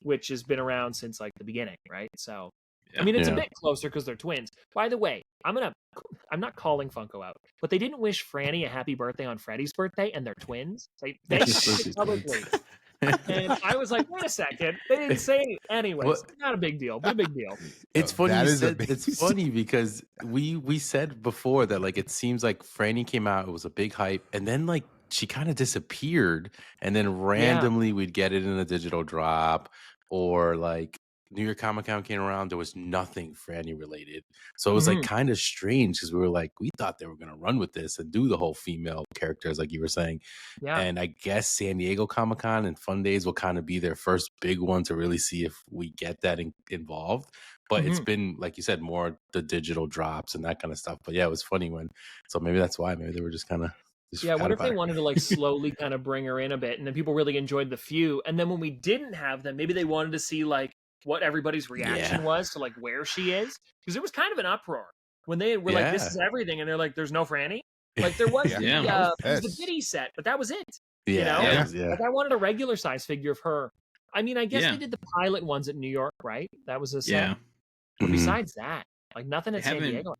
which has been around since like the beginning, right? So I mean, it's a bit closer because they're twins. By the way, I'm not calling Funko out, but they didn't wish Franny a happy birthday on Freddy's birthday, and they're twins. They publicly. And I was like, wait a second. They didn't say anything. Anyways, not a big deal, but a big deal. It's funny it's funny because we said before that like it seems like Franny came out, it was a big hype, and then like she kind of disappeared, and then randomly we'd get it in a digital drop, or like New York Comic Con came around, there was nothing Franny related. So it was like kind of strange because we were like, we thought they were going to run with this and do the whole female characters, like you were saying. Yeah. And I guess San Diego Comic Con and Fun Days will kind of be their first big one to really see if we get that involved. But it's been, like you said, more the digital drops and that kind of stuff. But yeah, it was funny so maybe that's why. Maybe they were just kind of. Yeah, what if they wanted to like slowly kind of bring her in a bit, and then people really enjoyed the few, and then when we didn't have them, maybe they wanted to see like what everybody's reaction was to like where she is, because it was kind of an uproar when they were like, this is everything, and they're like, there's no Franny. Like there was the Biddy set, but that was it. You know? Like I wanted a regular size figure of her. I mean, I guess they did the pilot ones at New York, right? That was a set. But besides that, like nothing at San Diego.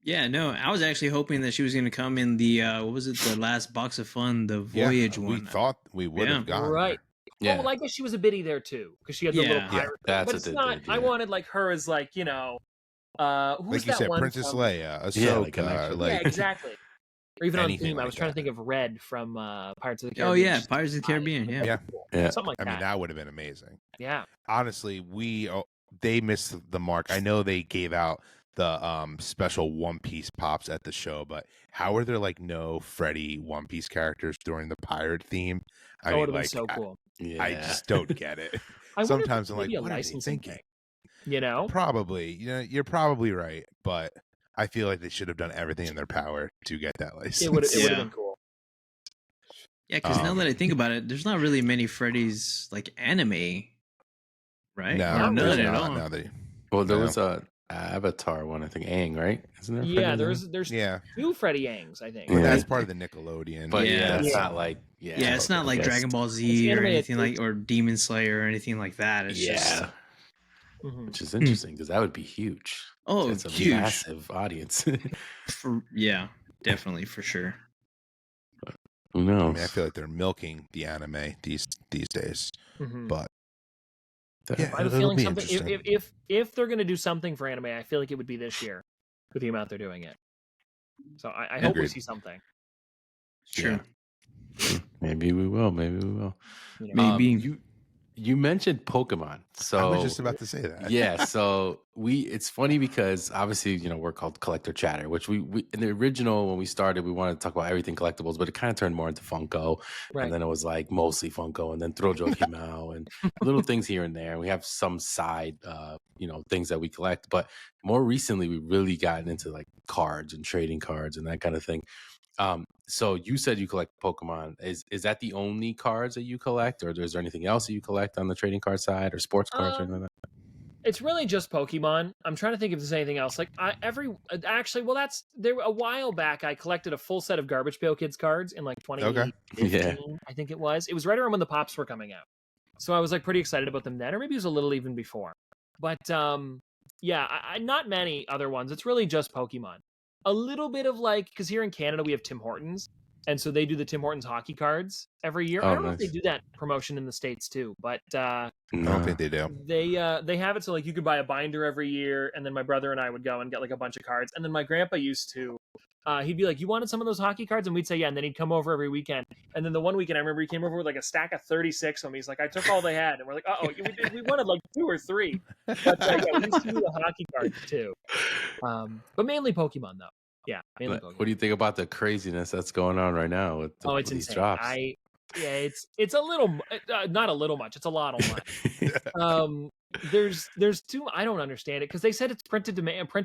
Yeah, no, I was actually hoping that she was going to come in the what was it, the last Box of Fun, the Voyage one. We thought we would have gone right. Yeah. Oh, well, I guess she was a Biddy there too, because she had the little pirate. But it's not. I wanted like her as like, you know, who's like you that said, one Princess from? Leia, Ahsoka, yeah, exactly. Or even on theme, like I was trying to think of Red from Pirates of the Caribbean. Oh yeah, Pirates of the Caribbean. Yeah. Something like that. I mean, that would have been amazing. Yeah. Honestly, they missed the mark. I know they gave out the special One Piece pops at the show, but how are there like no Freddy One Piece characters during the pirate theme? That would have been so cool. I just don't get it. Sometimes I'm like, what are they thinking? You know, probably. You know, you're probably right, but I feel like they should have done everything in their power to get that license. It would have been cool. Yeah, because now that I think about it, there's not really many Freddy's like anime, right? No, none at all. Well, there was a Avatar one, I think, Aang, right? Isn't there? Yeah, there's two Freddy Aangs, I think. But that's part of the Nickelodeon. But it's not like it's not like Dragon Ball Z or anything like, or Demon Slayer or anything like that. It's just which is interesting because that would be huge. Oh, it's a huge. massive audience. Definitely for sure. But who knows? I mean, I feel like they're milking the anime these days, but yeah, I have a it'll feeling be something. interesting. If they're going to do something for anime, I feel like it would be this year with the amount they're doing it. So I hope we see something. Sure. Yeah. Maybe we will. Maybe. You mentioned Pokemon, so I was just about to say that. Yeah, so it's funny because obviously we're called Collector Chatter, which we in the original when we started we wanted to talk about everything collectibles, but it kind of turned more into Funko, and then it was like mostly Funko, and then Thrilljoy came out, and little things here and there. We have some side things that we collect, but more recently we really gotten into like cards and trading cards and that kind of thing. So you said you collect Pokemon. Is that the only cards that you collect, or is there anything else that you collect on the trading card side or sports cards or anything like that? It's really just Pokemon. I'm trying to think if there's anything else. Like a while back I collected a full set of Garbage Pail Kids cards in like 2015, I think it was. It was right around when the Pops were coming out. So I was like pretty excited about them then, or maybe it was a little even before. But not many other ones. It's really just Pokemon. A little bit of like, because here in Canada we have Tim Hortons, and so they do the Tim Hortons hockey cards every year. I don't know if they do that promotion in the States too, but I don't think they do. They have it so like you could buy a binder every year, and then my brother and I would go and get like a bunch of cards, and then my grandpa used to. He'd be like, "You wanted some of those hockey cards?" And we'd say, "Yeah." And then he'd come over every weekend. And then the one weekend, I remember he came over with like a stack of 36 of them. He's like, "I took all they had." And we're like, "Oh, we wanted like 2 or 3." But we used to do the hockey cards too. But mainly Pokemon though. Yeah, mainly Pokemon. What do you think about the craziness that's going on right now with it's these insane. drops? It's a little, not a little much. It's a lot much. There's too. I don't understand it because they said it's print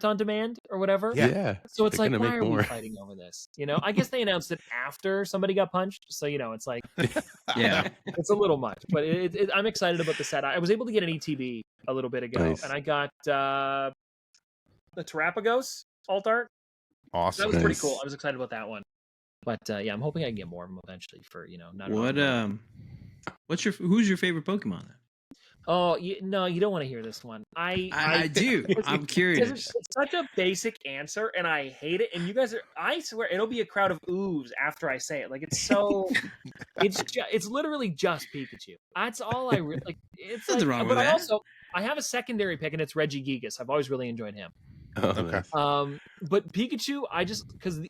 on demand or whatever. Yeah. So it's like, why are we fighting over this? I guess they announced it after somebody got punched. So it's like, it's a little much. But I'm excited about the set. I was able to get an ETB a little bit ago, and I got the Terrapagos alt art. Awesome. That was pretty cool. I was excited about that one. But I'm hoping I can get more of them eventually for not. Who's your favorite Pokemon then? Oh, no, you don't want to hear this one. I do. I'm curious. It's such a basic answer, and I hate it. And you guys I swear, it'll be a crowd of oohs after I say it. Like, it's so, it's literally just Pikachu. That's all I really like. It's nothing wrong with that. I have a secondary pick, and it's Regigigas. I've always really enjoyed him. Okay. But Pikachu, because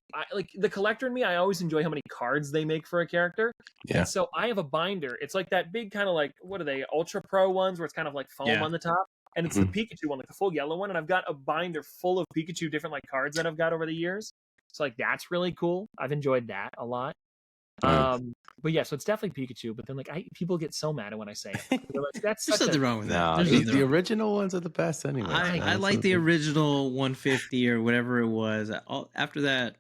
the collector in me, I always enjoy how many cards they make for a character. Yeah. And so I have a binder. It's like that big kind of like, what are they, Ultra Pro ones where it's kind of like foam on the top. And it's the Pikachu one, like the full yellow one. And I've got a binder full of Pikachu different like cards that I've got over the years. So like that's really cool. I've enjoyed that a lot. But yeah, so it's definitely Pikachu. But then like people get so mad when I say it. Like, that's There's nothing wrong with that. No, the original ones are the best anyway. I like the original 150 or whatever it was. After that,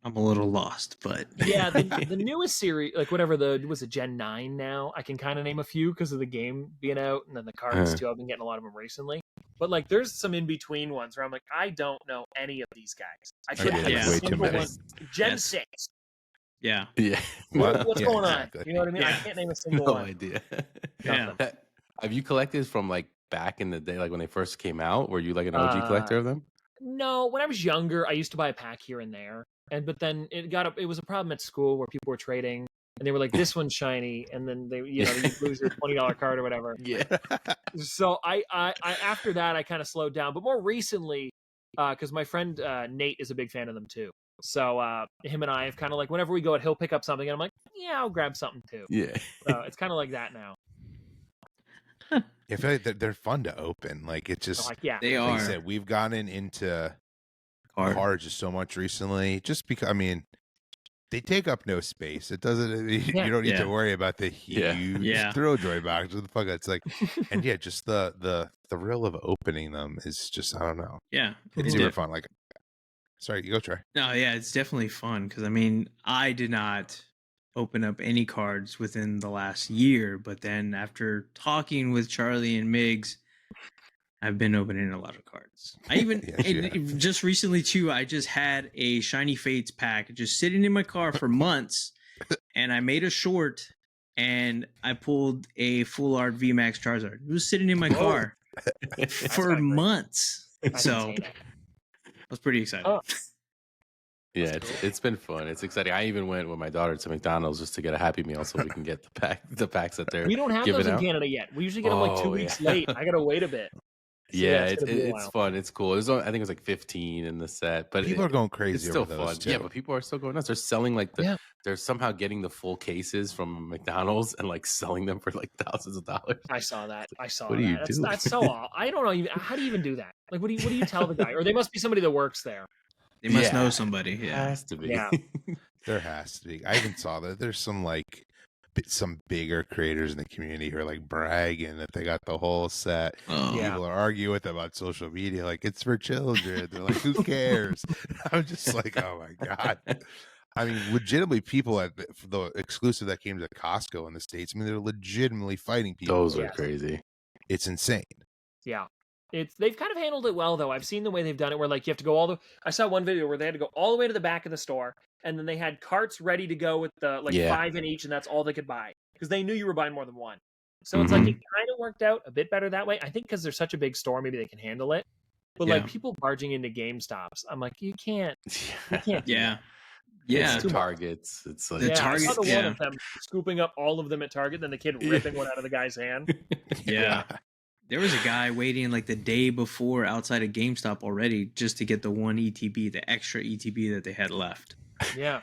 I'm a little lost. But yeah, the newest series, like whatever was it Gen 9 now? I can kind of name a few because of the game being out, and then the cards too. I've been getting a lot of them recently. But like, there's some in between ones where I'm like, I don't know any of these guys. I couldn't have way too many. Gen 6. Yeah. What's going on? Exactly. You know what I mean? I can't name a single one. No idea. Yeah. Have you collected from like back in the day, like when they first came out? Were you like an OG collector of them? No, when I was younger, I used to buy a pack here and there, but then it was a problem at school where people were trading, and they were like, "This one's shiny," and then you lose your $20 card or whatever. Yeah. So I after that I kind of slowed down, but more recently, because my friend Nate is a big fan of them too. So him and I have kind of like whenever we go out, he'll pick up something, and I'm like, yeah, I'll grab something too. Yeah. So it's kind of like that now. I feel like they're fun to open. Like it's just they are. Like I said, we've gotten into cards just so much recently. Just because they take up no space. It doesn't. You don't need to worry about the huge Thrilljoy box. What the fuck? It's like, and just the thrill of opening them is just, I don't know. Yeah, it's super fun. Like, sorry, you go try. No, yeah, it's definitely fun because I did not open up any cards within the last year, but then after talking with Charlie and Miggs, I've been opening a lot of cards. I even just recently too, I just had a Shiny Fates pack just sitting in my car for months, and I made a short and I pulled a full art VMAX Charizard. It was sitting in my car. for months. So I was pretty excited. Yeah, it's been fun. It's exciting. I even went with my daughter to McDonald's just to get a Happy Meal so we can get the packs that they're We don't have those in out. Canada yet. We usually get them like 2 weeks late. I gotta wait a bit. So yeah, it's fun. It's cool. I think it was like 15 in the set, but people are going crazy. It's still over those fun. too. Yeah, but people are still going nuts. They're selling like they're somehow getting the full cases from McDonald's and like selling them for like thousands of dollars. I saw that. What do you do? That's so odd. I don't know. How do you even do that? Like, what do you tell the guy? Or they must be somebody that works there. They must know somebody. Yeah, has to be. Yeah, there has to be. I even saw that there's some bigger creators in the community who are like bragging that they got the whole set. People are arguing with them on social media like it's for children. They're like, who cares? I'm just like, oh my god. I mean, legitimately, people at the exclusive that came to Costco in the States, I mean, they're legitimately fighting people. Those are crazy. It's insane. Yeah. They've kind of handled it well, though. I've seen the way they've done it where, like, you have to go I saw one video where they had to go all the way to the back of the store, and then they had carts ready to go with the, 5 in each, and that's all they could buy. Because they knew you were buying more than one. So it's like, it kind of worked out a bit better that way. I think because they're such a big store, maybe they can handle it. But, like, people barging into GameStops, I'm like, you can't. Yeah. It's Targets. It's like I saw the one of them scooping up all of them at Target, then the kid ripping one out of the guy's hand. Yeah. There was a guy waiting like the day before outside of GameStop already just to get the one ETB, the extra ETB that they had left. Yeah.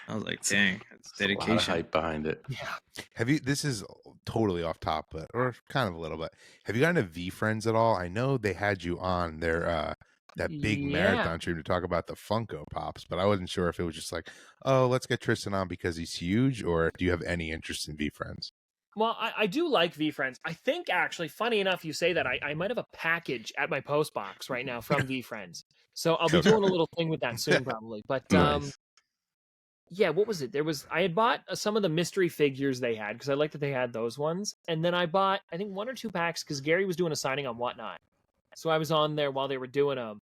I was like, dang, that's dedication. A lot of hype behind it. Yeah. This is totally off top, or kind of a little bit. Have you gotten to V-Friends at all? I know they had you on their that big marathon stream to talk about the Funko Pops, but I wasn't sure if it was just like, oh, let's get Tristan on because he's huge, or do you have any interest in V-Friends? Well, I do like V-Friends. I think, actually, funny enough, you say that. I might have a package at my post box right now from V-Friends. So I'll be doing a little thing with that soon, probably. But, yeah, what was it? I had bought some of the mystery figures they had, because I liked that they had those ones. And then I bought, I think, 1 or 2 packs, because Gary was doing a signing on Whatnot. So I was on there while they were doing them.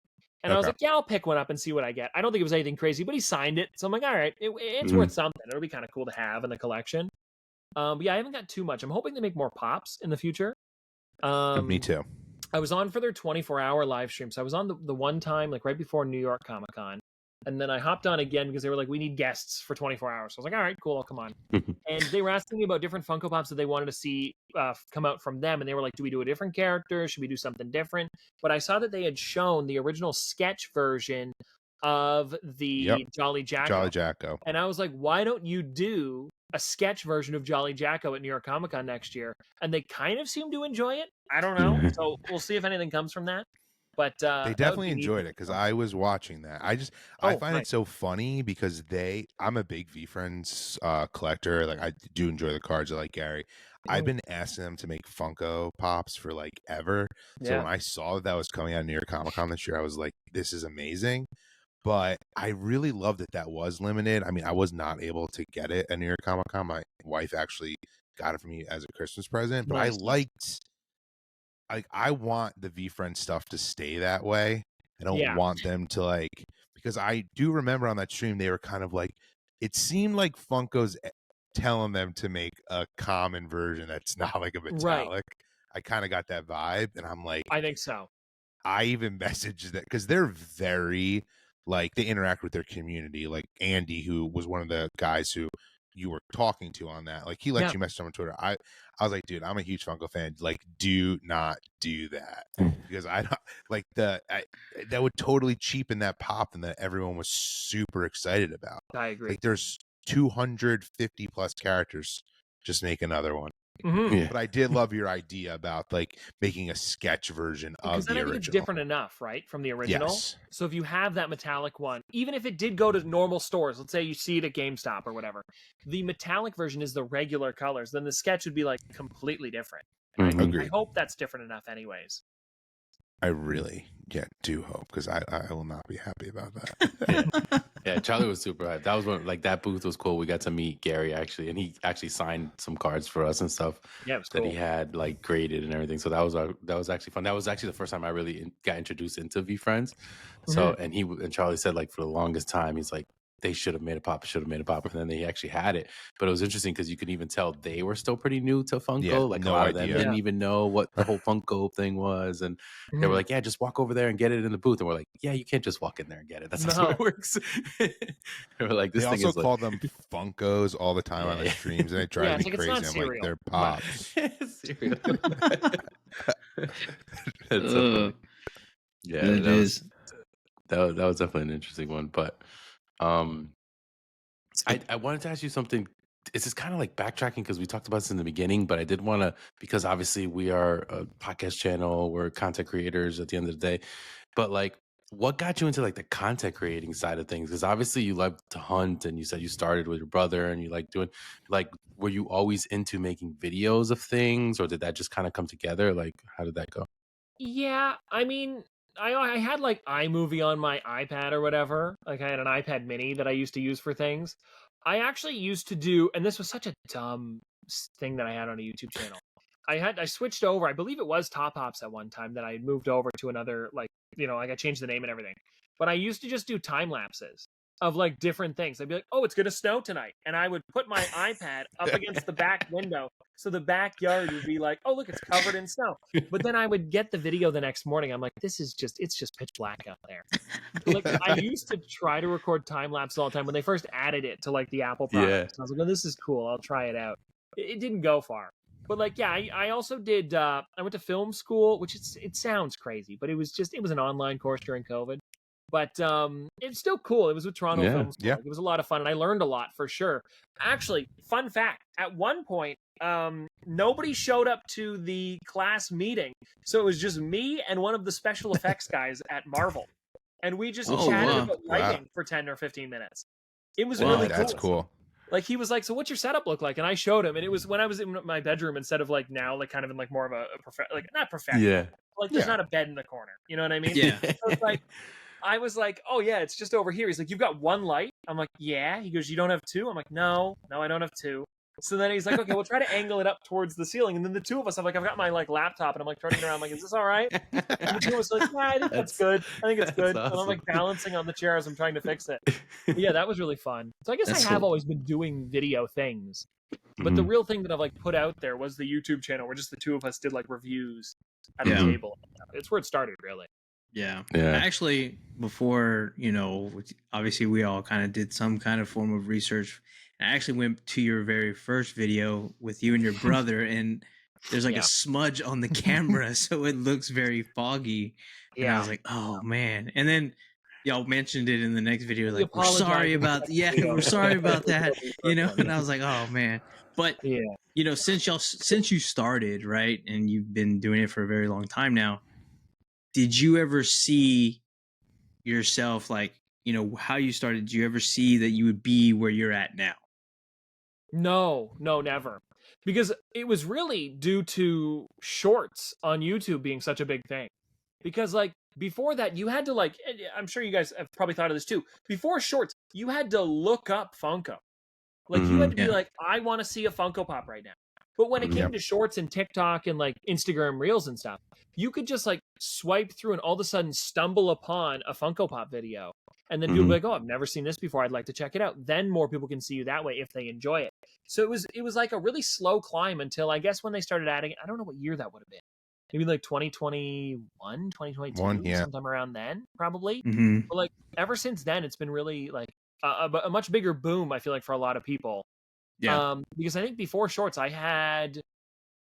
And I was like, yeah, I'll pick one up and see what I get. I don't think it was anything crazy, but he signed it. So I'm like, all right, it's worth something. It'll be kind of cool to have in the collection. But yeah, I haven't got too much. I'm hoping they make more pops in the future. Me too. I was on for their 24-hour live stream. So I was on the one time, like right before New York Comic Con. And then I hopped on again because they were like, we need guests for 24 hours. So I was like, all right, cool, I'll come on. And they were asking me about different Funko Pops that they wanted to see come out from them. And they were like, do we do a different character? Should we do something different? But I saw that they had shown the original sketch version of the Jolly Jacko. Jolly Jacko. And I was like, why don't you do a sketch version of Jolly Jacko at New York Comic Con next year? And they kind of seem to enjoy it. I don't know. So we'll see if anything comes from that. But they definitely enjoyed it because I was watching that. I find it so funny because I'm a big V-Friends collector. Like I do enjoy the cards. I like Gary. I've been asking them to make Funko Pops for like ever. So when I saw that was coming out of New York Comic Con this year, I was like, this is amazing. But I really love that was limited. I mean, I was not able to get it at New York Comic Con. My wife actually got it for me as a Christmas present. But I want the V-Friend stuff to stay that way. I don't want them to because I do remember on that stream, they were kind of like, it seemed like Funko's telling them to make a common version that's not like a metallic. Right. I kind of got that vibe, and I'm like, I think so. I even messaged that because they're very they interact with their community. Like Andy, who was one of the guys who you were talking to on that, he let you message him on Twitter. I was like, dude, I'm a huge Funko fan. Do not do that because I don't that would totally cheapen that pop and that everyone was super excited about. I agree. There's 250 plus characters. Just make another one. But I did love your idea about making a sketch version of the original. It's different enough, right, from the original. Yes. So if you have that metallic one, even if it did go to normal stores, let's say you see it at GameStop or whatever, the metallic version is the regular colors. Then the sketch would be completely different. I hope that's different enough, anyways. I really do hope because I will not be happy about that. Yeah, Charlie was super hyped. That was one that booth was cool. We got to meet Gary actually, and he actually signed some cards for us and stuff. Yeah, it was cool. That he had graded and everything. So that was actually fun. That was actually the first time I really got introduced into V-Friends. So and Charlie said for the longest time he's like, they should have made it pop, and then they actually had it. But it was interesting because you could even tell they were still pretty new to Funko. Like a lot of them didn't even know what the whole Funko thing was, and they were like, "Yeah, just walk over there and get it in the booth." And we're like, "Yeah, you can't just walk in there and get it. That's not how it works." They were like, "This they thing also is call them Funkos all the time on the streams, and it drives me crazy. I'm like, they're pops. That's so funny. Yeah, that was definitely an interesting one. But I wanted to ask you something. It's just kind of like backtracking because we talked about this in the beginning, but I did want to, because obviously we are a podcast channel, we're content creators at the end of the day. But like, what got you into like the content creating side of things? Because obviously you love to hunt, and you said you started with your brother, and you like doing, like, were you always into making videos of things, or did that just kind of come together? Like, how did that go? Yeah, I mean, I had like iMovie on my iPad or whatever. Like I had an iPad mini that I used to use for things. I actually used to do, and this was such a dumb thing that I had on a YouTube channel. I switched over. I believe it was Top Hops at one time that I moved over to another, like, like I changed the name and everything. But I used to just do time lapses of like different things. I'd be like, "Oh, it's gonna snow tonight," and I would put my iPad up against the back window, so the backyard would be like, "Oh, look, it's covered in snow." But then I would get the video the next morning. I'm like, "It's just pitch black out there." Like I used to try to record time lapse all the time when they first added it to like the Apple products. I was like, "Oh, this is cool. I'll try it out." It didn't go far. But like, yeah, I also did. I went to film school, which it sounds crazy, but it was an online course during COVID. But it's still cool. It was with Toronto Film School. It was a lot of fun, and I learned a lot for sure. Actually, fun fact: at one point, nobody showed up to the class meeting, so it was just me and one of the special effects guys at Marvel, and we just chatted about lighting for 10 or 15 minutes. It was really cool. That's cool. Like he was like, "So what's your setup look like?" And I showed him, and it was when I was in my bedroom instead of like now, like kind of in like more of a like not professional, like there's not a bed in the corner. You know what I mean? Yeah. So it's like I was like, "Oh yeah, it's just over here." He's like, "You've got one light?" I'm like, "Yeah." He goes, "You don't have two?" I'm like, No, I don't have two." So then he's like, "Okay, we'll try to angle it up towards the ceiling." And then the two of us, I've got my like laptop, and I'm like turning around, I'm like, "Is this all right?" And the two of us are like, "Yeah, I think that's good. I think it's good." Awesome. And I'm like balancing on the chair as I'm trying to fix it. But yeah, that was really fun. So I guess I have always been doing video things. But the real thing that I've like put out there was the YouTube channel where just the two of us did like reviews at the table. It's where it started, really. Yeah. Actually, before, obviously we all kind of did some kind of form of research. I actually went to your very first video with you and your brother, and there's like a smudge on the camera, so it looks very foggy. And I was like, "Oh man!" And then y'all mentioned it in the next video, like, "We're sorry about we're sorry about that," And I was like, "Oh man!" But since you started, right, and you've been doing it for a very long time now, did you ever see yourself like, how you started? Did you ever see that you would be where you're at now? No, never. Because it was really due to shorts on YouTube being such a big thing. Because like before that, you had to like, I'm sure you guys have probably thought of this too. Before shorts, you had to look up Funko. Like you had to be like, "I want to see a Funko Pop right now." But when it came to shorts and TikTok and like Instagram Reels and stuff, you could just like swipe through and all of a sudden stumble upon a Funko Pop video. And then people be like, "Oh, I've never seen this before. I'd like to check it out." Then more people can see you that way if they enjoy it. So it was like a really slow climb until I guess when they started adding it. I don't know what year that would have been. Maybe like 2021, 2022, sometime around then, probably. But like ever since then, it's been really like a much bigger boom, I feel like, for a lot of people. Yeah. Because I think before shorts, I had,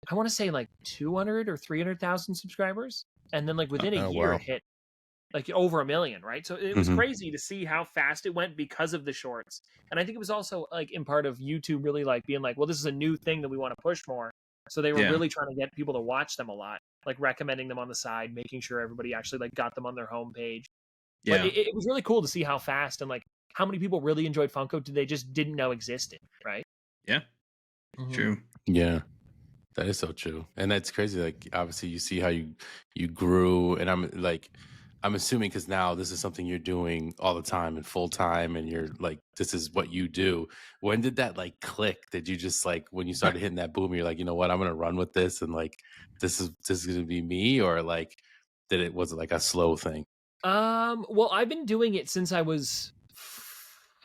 I want to say like 200 or 300,000 subscribers. And then like within a year, it hit like over 1 million, right? So it was crazy to see how fast it went because of the shorts. And I think it was also like in part of YouTube really like being like, well, this is a new thing that we want to push more. So they were really trying to get people to watch them a lot, like recommending them on the side, making sure everybody actually like got them on their homepage. Yeah. But it was really cool to see how fast and like how many people really enjoyed Funko they just didn't know existed, right? Yeah. True. Yeah. That is so true. And that's crazy. Like obviously you see how you grew, and I'm assuming because now this is something you're doing all the time and full time, and you're like, this is what you do. When did that like click? Did you just like, when you started hitting that boom, you're like, you know what, I'm gonna run with this, and like this is gonna be me, or like was it like a slow thing? Well, I've been doing it since I was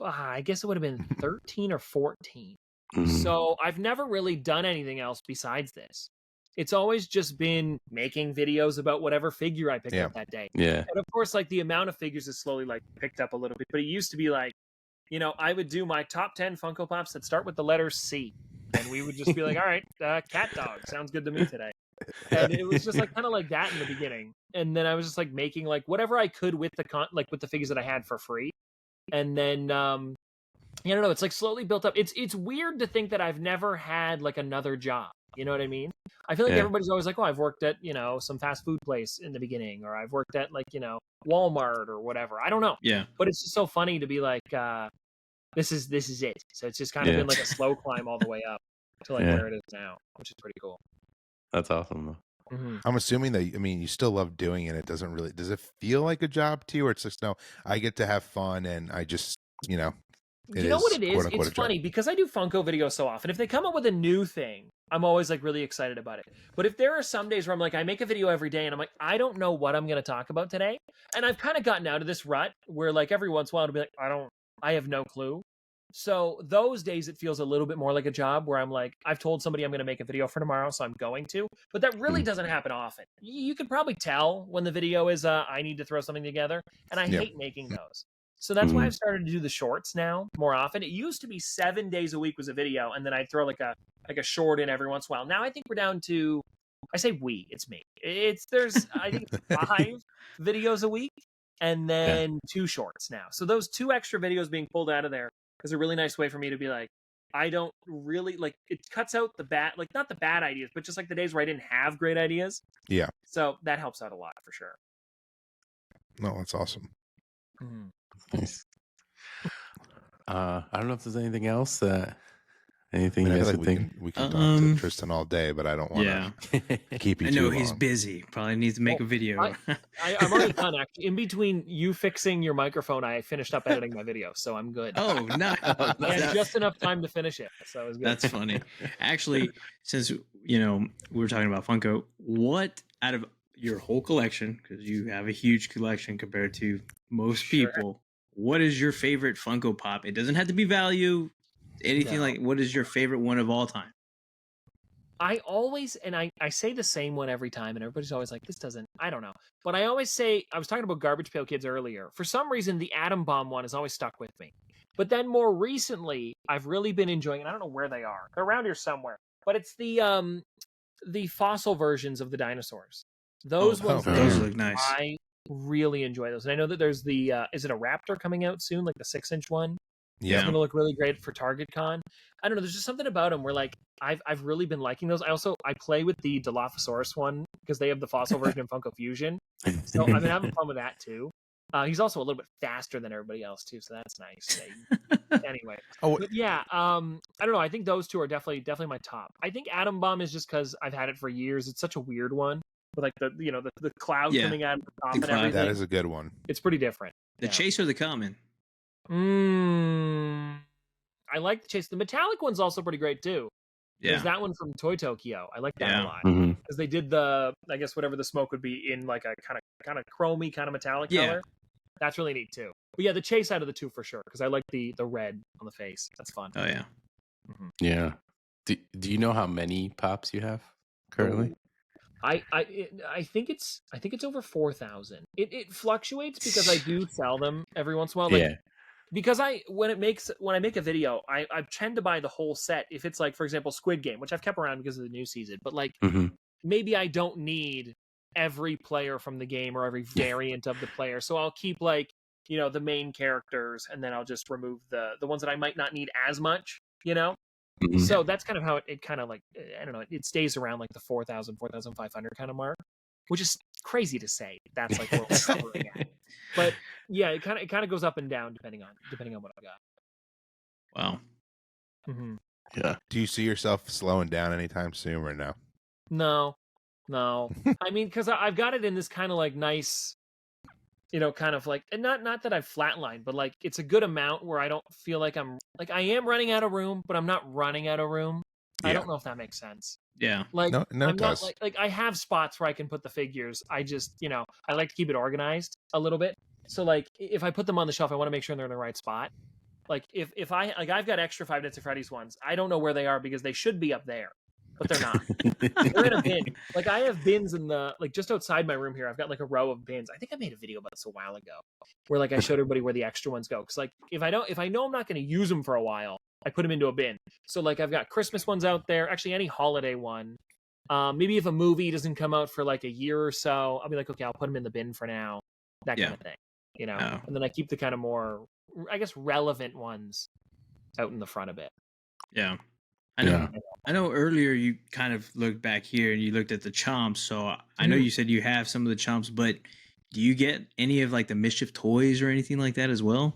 I guess it would have been 13 or 14. Mhm. So I've never really done anything else besides this. It's always just been making videos about whatever figure I picked up that day. Yeah. And of course, like the amount of figures has slowly like picked up a little bit, but it used to be like, you know, I would do my top 10 Funko Pops that start with the letter C. And we would just be like, all right, cat dog sounds good to me today. And it was just like kind of like that in the beginning. And then I was just like making like whatever I could with the figures that I had for free. And then I don't know, it's like slowly built up. It's weird to think that I've never had like another job. You know what I mean? I feel like everybody's always like, oh, I've worked at, you know, some fast food place in the beginning, or I've worked at like, you know, Walmart or whatever. I don't know. Yeah. But it's just so funny to be like, this is it. So it's just kind of been like a slow climb all the way up to like where it is now, which is pretty cool. That's awesome though. Mm-hmm. I'm assuming that, I mean, you still love doing it. It doesn't really, does it feel like a job to you, or it's just, no, I get to have fun and I just, you know, you know what it is? It's funny because I do Funko videos so often. If they come up with a new thing, I'm always like really excited about it. But if there are some days where I'm like, I make a video every day and I'm like, I don't know what I'm going to talk about today. And I've kind of gotten out of this rut where like every once in a while I'll be like, I have no clue. So those days it feels a little bit more like a job where I'm like, I've told somebody I'm going to make a video for tomorrow, so I'm going to. But that really doesn't happen often. You can probably tell when the video is I need to throw something together, and I hate making those. So that's why I've started to do the shorts now more often. It used to be 7 days a week was a video, and then I'd throw like a short in every once in a while. Now I think we're down to, I say it's me. There's I think 5 videos a week, and then 2 shorts now. So those 2 extra videos being pulled out of there is a really nice way for me to be like, I don't really like, it cuts out the bad, like not the bad ideas, but just like the days where I didn't have great ideas. Yeah. So that helps out a lot for sure. No, that's awesome. Nice. I don't know if there's anything else anything you guys think. We can talk to Tristan all day, but I don't want to keep you too long. I know he's busy. Probably needs to make a video. I'm already done, actually. In between you fixing your microphone, I finished up editing my video, so I'm good. Oh, no. I had just enough time to finish it, so it was good. That's funny. Actually, since, you know, we were talking about Funko, what out of your whole collection, because you have a huge collection compared to most people, what is your favorite Funko Pop? It doesn't have to be value. Anything like, what is your favorite one of all time? I always, and I say the same one every time, and everybody's always like, this doesn't, I don't know. But I always say, I was talking about Garbage Pail Kids earlier. For some reason, the Atom Bomb one has always stuck with me. But then more recently, I've really been enjoying, and I don't know where they are. They're around here somewhere. But it's the fossil versions of the dinosaurs. Those ones, those look nice. I really enjoy those. And I know that there's the, is it a Raptor coming out soon? Like the 6-inch one? Yeah. It's going to look really great for Target Con. I don't know. There's just something about them where like I've really been liking those. I play with the Dilophosaurus one because they have the fossil version of Funko Fusion. So I've been having fun with that too. He's also a little bit faster than everybody else too, so that's nice. Anyway, but yeah, I don't know. I think those 2 are definitely my top. I think Atom Bomb is just because I've had it for years. It's such a weird one with like the cloud coming out of the top and everything. That is a good one. It's pretty different. The Chase or the Common? I like the Chase. The metallic one's also pretty great too. Yeah. There's that one from Toy Tokyo. I like that a lot because they did I guess whatever the smoke would be in like a kind of chromy kind of metallic color. That's really neat too. But yeah, the Chase out of the 2 for sure because I like the red on the face. That's fun. Oh yeah. Yeah. Do you know how many pops you have currently? I think it's over 4,000. It fluctuates because I do sell them every once in a while. Like, because when I make a video, I tend to buy the whole set. If it's like, for example, Squid Game, which I've kept around because of the new season, but like maybe I don't need every player from the game or every variant of the player, so I'll keep like the main characters, and then I'll just remove the ones that I might not need as much. So that's kind of how it kind of like, I don't know, it stays around like the 4,000, 4,500 kind of mark, which is crazy to say. That's like what we're covering at. But yeah, it kind of goes up and down depending on what I got. Wow. Yeah. Do you see yourself slowing down anytime soon or no? No. I mean, because I've got it in this kind of like nice, kind of like, and not that I've flatlined, but like it's a good amount where I don't feel like I am running out of room, but I'm not running out of room. I don't know if that makes sense. Yeah. Like, no, I'm it does. not like I have spots where I can put the figures. I just, I like to keep it organized a little bit. So like if I put them on the shelf, I want to make sure they're in the right spot. Like if I like I've got extra Five Nights at Freddy's ones. I don't know where they are because they should be up there, but they're not. They're in a bin. Like I have bins in the like just outside my room here. I've got like a row of bins. I think I made a video about this a while ago, where like I showed everybody where the extra ones go. Because like if I know I'm not going to use them for a while, I put them into a bin. So like I've got Christmas ones out there. Actually, any holiday one. Maybe if a movie doesn't come out for like a year or so, I'll be like, okay, I'll put them in the bin for now. That kind of thing, you know. Oh. And then I keep the kind of more, I guess, relevant ones out in the front a bit. Yeah. I know earlier you kind of looked back here and you looked at the chomps. So I know you said you have some of the chomps, but do you get any of like the Mischief toys or anything like that as well?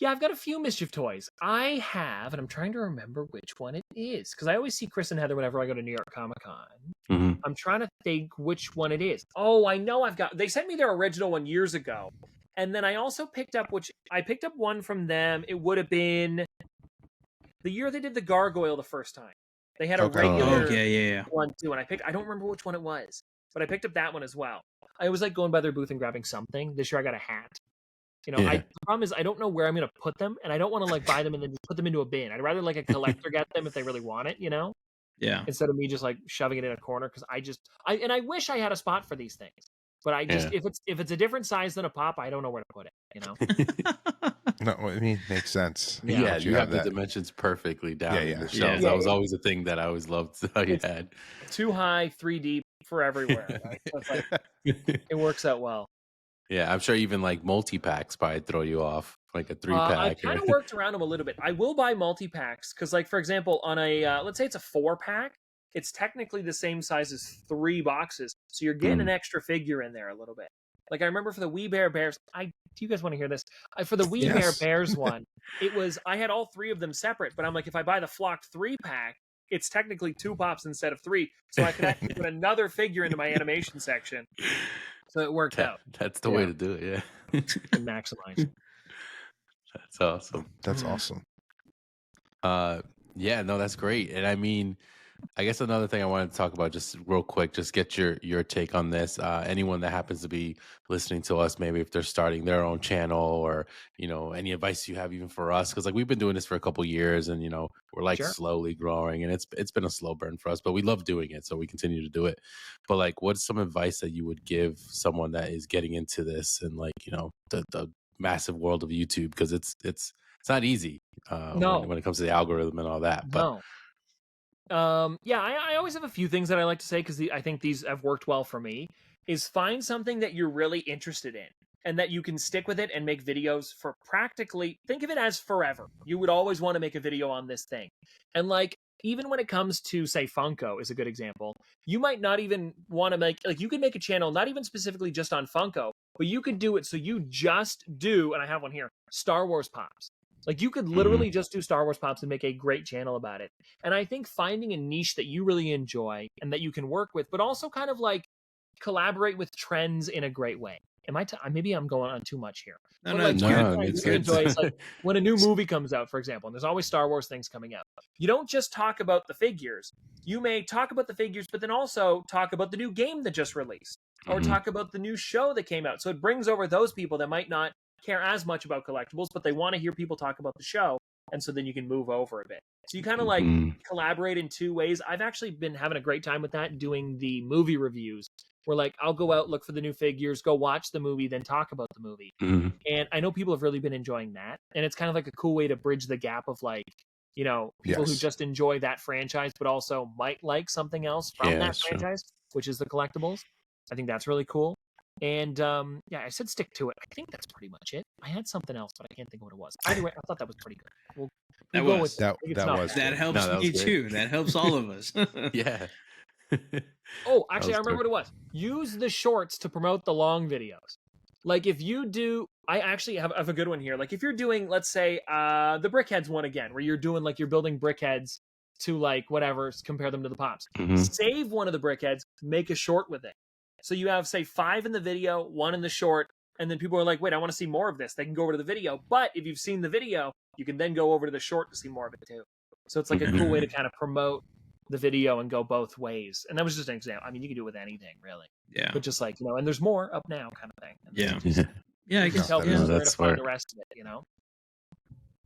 Yeah, I've got a few Mischief toys. I have, and I'm trying to remember which one it is, because I always see Chris and Heather whenever I go to New York Comic Con. Mm-hmm. I'm trying to think which one it is. Oh, I know they sent me their original one years ago. And then I also picked up one from them. It would have been the year they did the Gargoyle the first time. They had a regular one too, and I don't remember which one it was, but I picked up that one as well. I was like going by their booth and grabbing something. This year I got a hat. You know, the problem is I don't know where I'm going to put them, and I don't want to like buy them and then just put them into a bin. I'd rather like a collector get them if they really want it, you know? Yeah. Instead of me just like shoving it in a corner, because I wish I had a spot for these things, but I just if it's a different size than a pop, I don't know where to put it, you know? No, I mean, makes sense. Yeah, you have the dimensions perfectly down in the shelves. That was always a thing that I always loved how you had. Too high, 3 deep for everywhere. Right? So it's like, it works out well. Yeah, I'm sure even like multi-packs probably throw you off, like a 3-pack. I kind of worked around them a little bit. I will buy multi-packs because, like, for example, on a, let's say it's a 4-pack, it's technically the same size as 3 boxes. So you're getting an extra figure in there a little bit. Like, I remember for the We Bare Bears, do you guys want to hear this? For the We Bare Bears one, I had all 3 of them separate, but I'm like, if I buy the flocked 3-pack, it's technically 2 pops instead of 3. So I could actually put another figure into my animation section. So it worked out. That's the way to do it, yeah. And maximize. That's awesome. That's awesome. Yeah, no, that's great. And I mean, I guess another thing I wanted to talk about just real quick, just get your take on this. Anyone that happens to be listening to us, maybe if they're starting their own channel or, you know, any advice you have even for us, because like we've been doing this for a couple years and, you know, we're like slowly growing and it's been a slow burn for us, but we love doing it. So we continue to do it. But like, what's some advice that you would give someone that is getting into this and like, you know, the massive world of YouTube? Because it's not easy when it comes to the algorithm and all that. But I always have a few things that I like to say because I think these have worked well for me, is find something that you're really interested in and that you can stick with it and make videos for practically, think of it as forever. You would always want to make a video on this thing. And like, even when it comes to, say, Funko is a good example, you might not even want to make, like, you could make a channel, not even specifically just on Funko, but you could do it so you just do, and I have one here, Star Wars Pops. Like, you could literally just do Star Wars Pops and make a great channel about it. And I think finding a niche that you really enjoy and that you can work with, but also kind of like collaborate with trends in a great way. Maybe I'm going on too much here. It's like when a new movie comes out, for example, and there's always Star Wars things coming out. You don't just talk about the figures. You may talk about the figures, but then also talk about the new game that just released or talk about the new show that came out. So it brings over those people that might not care as much about collectibles, but they want to hear people talk about the show. And so then you can move over a bit. So you kind of like collaborate in 2 ways. I've actually been having a great time with that, doing the movie reviews where like I'll go out, look for the new figures, go watch the movie, then talk about the movie. And I know people have really been enjoying that. And it's kind of like a cool way to bridge the gap of like, you know, people who just enjoy that franchise, but also might like something else from that franchise, which is the collectibles. I think that's really cool. And I said stick to it. I think that's pretty much it. I had something else, but I can't think of what it was. Either way, I thought that was pretty good. That helps me too. That helps all of us. Yeah. Oh, actually, I remember what it was. Use the shorts to promote the long videos. Like if you do, I actually have a good one here. Like if you're doing, let's say, the Brickheads one again, where you're doing like you're building Brickheads to like whatever, compare them to the Pops. Save one of the Brickheads, make a short with it. So you have, say, 5 in the video, 1 in the short, and then people are like, wait, I want to see more of this. They can go over to the video. But if you've seen the video, you can then go over to the short to see more of it too. So it's like a cool way to kind of promote the video and go both ways. And that was just an example. I mean, you can do it with anything, really. Yeah. But just like, you know, and there's more up now kind of thing. And yeah. I guess tell people where to find the rest of it, you know?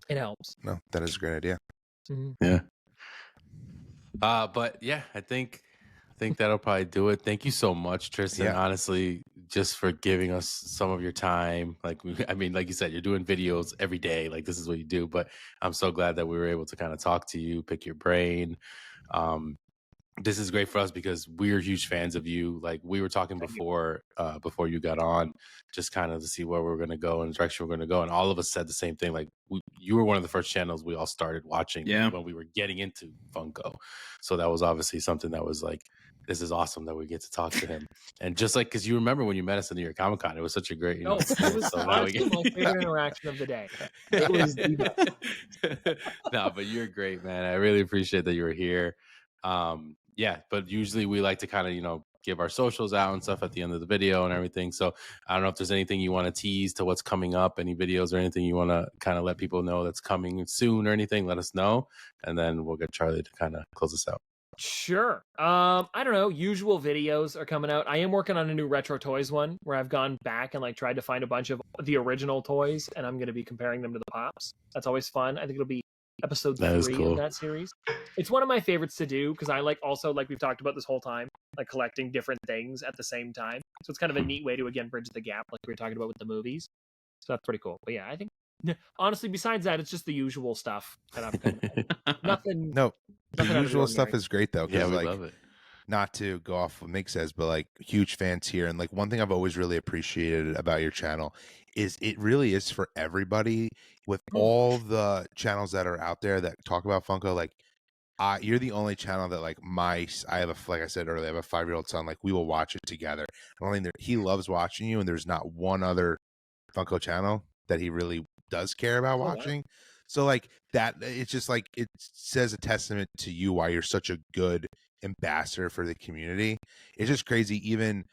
It helps. No, that is a great idea. Mm-hmm. Yeah. But yeah, I think that'll probably do it. Thank you so much, Tristan. Honestly, just for giving us some of your time. Like, I mean, like you said, you're doing videos every day. Like, this is what you do. But I'm so glad that we were able to kind of talk to you, pick your brain. This is great for us because we're huge fans of you. Like, we were talking before you got on, just kind of to see where we're going to go and the direction we're going to go. And all of us said the same thing. Like, you were one of the first channels we all started watching when we were getting into Funko. So that was obviously something that was like, this is awesome that we get to talk to him. And just like, because you remember when you met us in New York Comic Con, it was such a great, it was honestly my favorite interaction of the day. It was no, but you're great, man. I really appreciate that you were here. Yeah, but usually we like to kind of, give our socials out and stuff at the end of the video and everything. So I don't know if there's anything you want to tease to what's coming up, any videos or anything you want to kind of let people know that's coming soon or anything, let us know. And then we'll get Charlie to kind of close us out. Sure. I don't know. Usual videos are coming out. I am working on a new retro toys one where I've gone back and like tried to find a bunch of the original toys, and I'm going to be comparing them to the pops. That's always fun. I think it'll be episode 3 of that series. It's one of my favorites to do because I also like we've talked about this whole time, like collecting different things at the same time. So it's kind of a neat way to again bridge the gap, like we were talking about with the movies. So that's pretty cool. But yeah, I think honestly, besides that, it's just the usual stuff that I've nothing. No, the usual stuff is great though. Yeah, we love it. Not to go off what Mig says, but like huge fans here. And like one thing I've always really appreciated about your channel is it really is for everybody. With all the channels that are out there that talk about Funko, like you're the only channel that like like I said earlier, I have a 5-year-old son. Like we will watch it together. I think he loves watching you, and there's not one other Funko channel that he really does care about watching. Wow. So like that, it's just like it says a testament to you why you're such a good ambassador for the community. It's just crazy. Even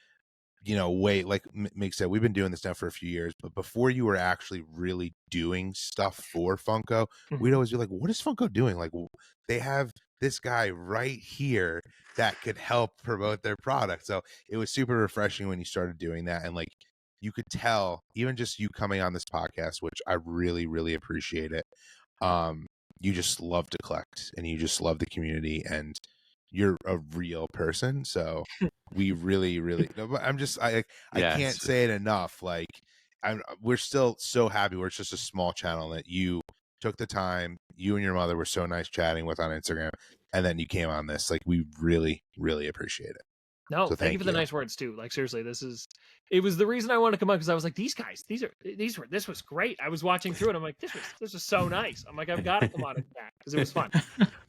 like Mick said, we've been doing this now for a few years, but before you were actually really doing stuff for Funko, we'd always be like, what is Funko doing? Like they have this guy right here that could help promote their product. So it was super refreshing when you started doing that. And like you could tell, even just you coming on this podcast, which I really, really appreciate it. You just love to collect and you just love the community and you're a real person. So we really, really, I can't say it enough. Like we're still so happy. We're just a small channel that you took the time, you and your mother were so nice chatting with on Instagram. And then you came on this, like we really, really appreciate it. No, so thank you for the nice words too. Like seriously, it was the reason I wanted to come on because I was like, these guys, this was great. I was watching through it. I'm like, this was so nice. I'm like, I've got to come on that because it was fun.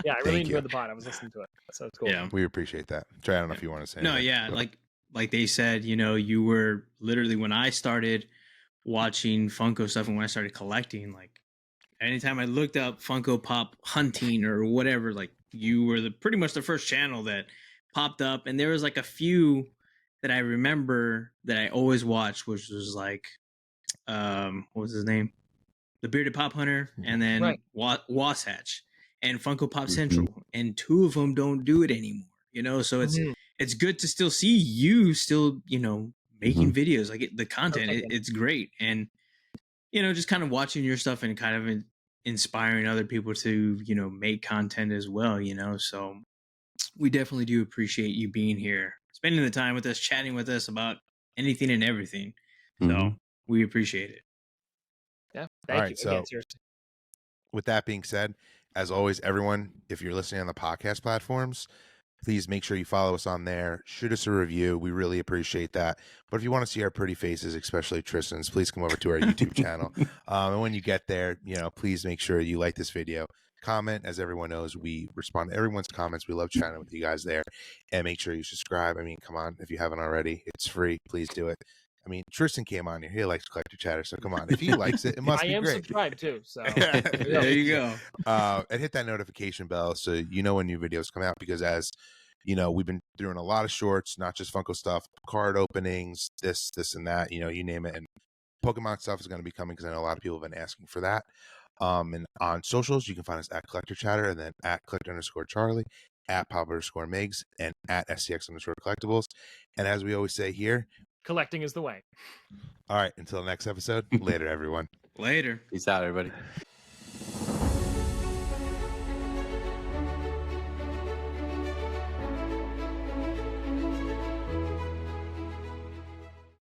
Yeah, I really enjoyed the pod. I was listening to it, so it's cool. Yeah, we appreciate that. Trey, I don't know if you want to say. No, anything. Yeah, like they said, you were literally when I started watching Funko stuff and when I started collecting, like anytime I looked up Funko Pop hunting or whatever, like you were pretty much the first channel that popped up, and there was like a few that I remember that I always watched, which was like, what was his name? The Bearded Pop Hunter, and then Wasatch and Funko Pop Central, and 2 of them don't do it anymore. So it's good to still see you still, making videos like the content. It's great, and just kind of watching your stuff and kind of inspiring other people to make content as well. So we definitely do appreciate you being here, spending the time with us, chatting with us about anything and everything. So we appreciate it. Yeah. Thank you. So with that being said, as always, everyone, if you're listening on the podcast platforms, please make sure you follow us on there. Shoot us a review. We really appreciate that. But if you want to see our pretty faces, especially Tristan's, please come over to our YouTube channel. And when you get there, please make sure you like this video. Comment. As everyone knows, we respond to everyone's comments. We love chatting with you guys there. And make sure you subscribe. I mean, come on. If you haven't already, it's free. Please do it. I mean, Tristan came on here. He likes Collector Chatter, so come on. If he likes it, it must be great. I am subscribed too, so there you go. And hit that notification bell so you know when new videos come out. Because as we've been doing a lot of shorts, not just Funko stuff, card openings, this and that. You name it. And Pokemon stuff is going to be coming because I know a lot of people have been asking for that. And on socials, you can find us at Collector Chatter, and then at Collector_Charlie, at Pop_Migs, and at STX_Collectibles. And as we always say here, collecting is the way. All right, until the next episode. Later, everyone. Later. Peace out, everybody.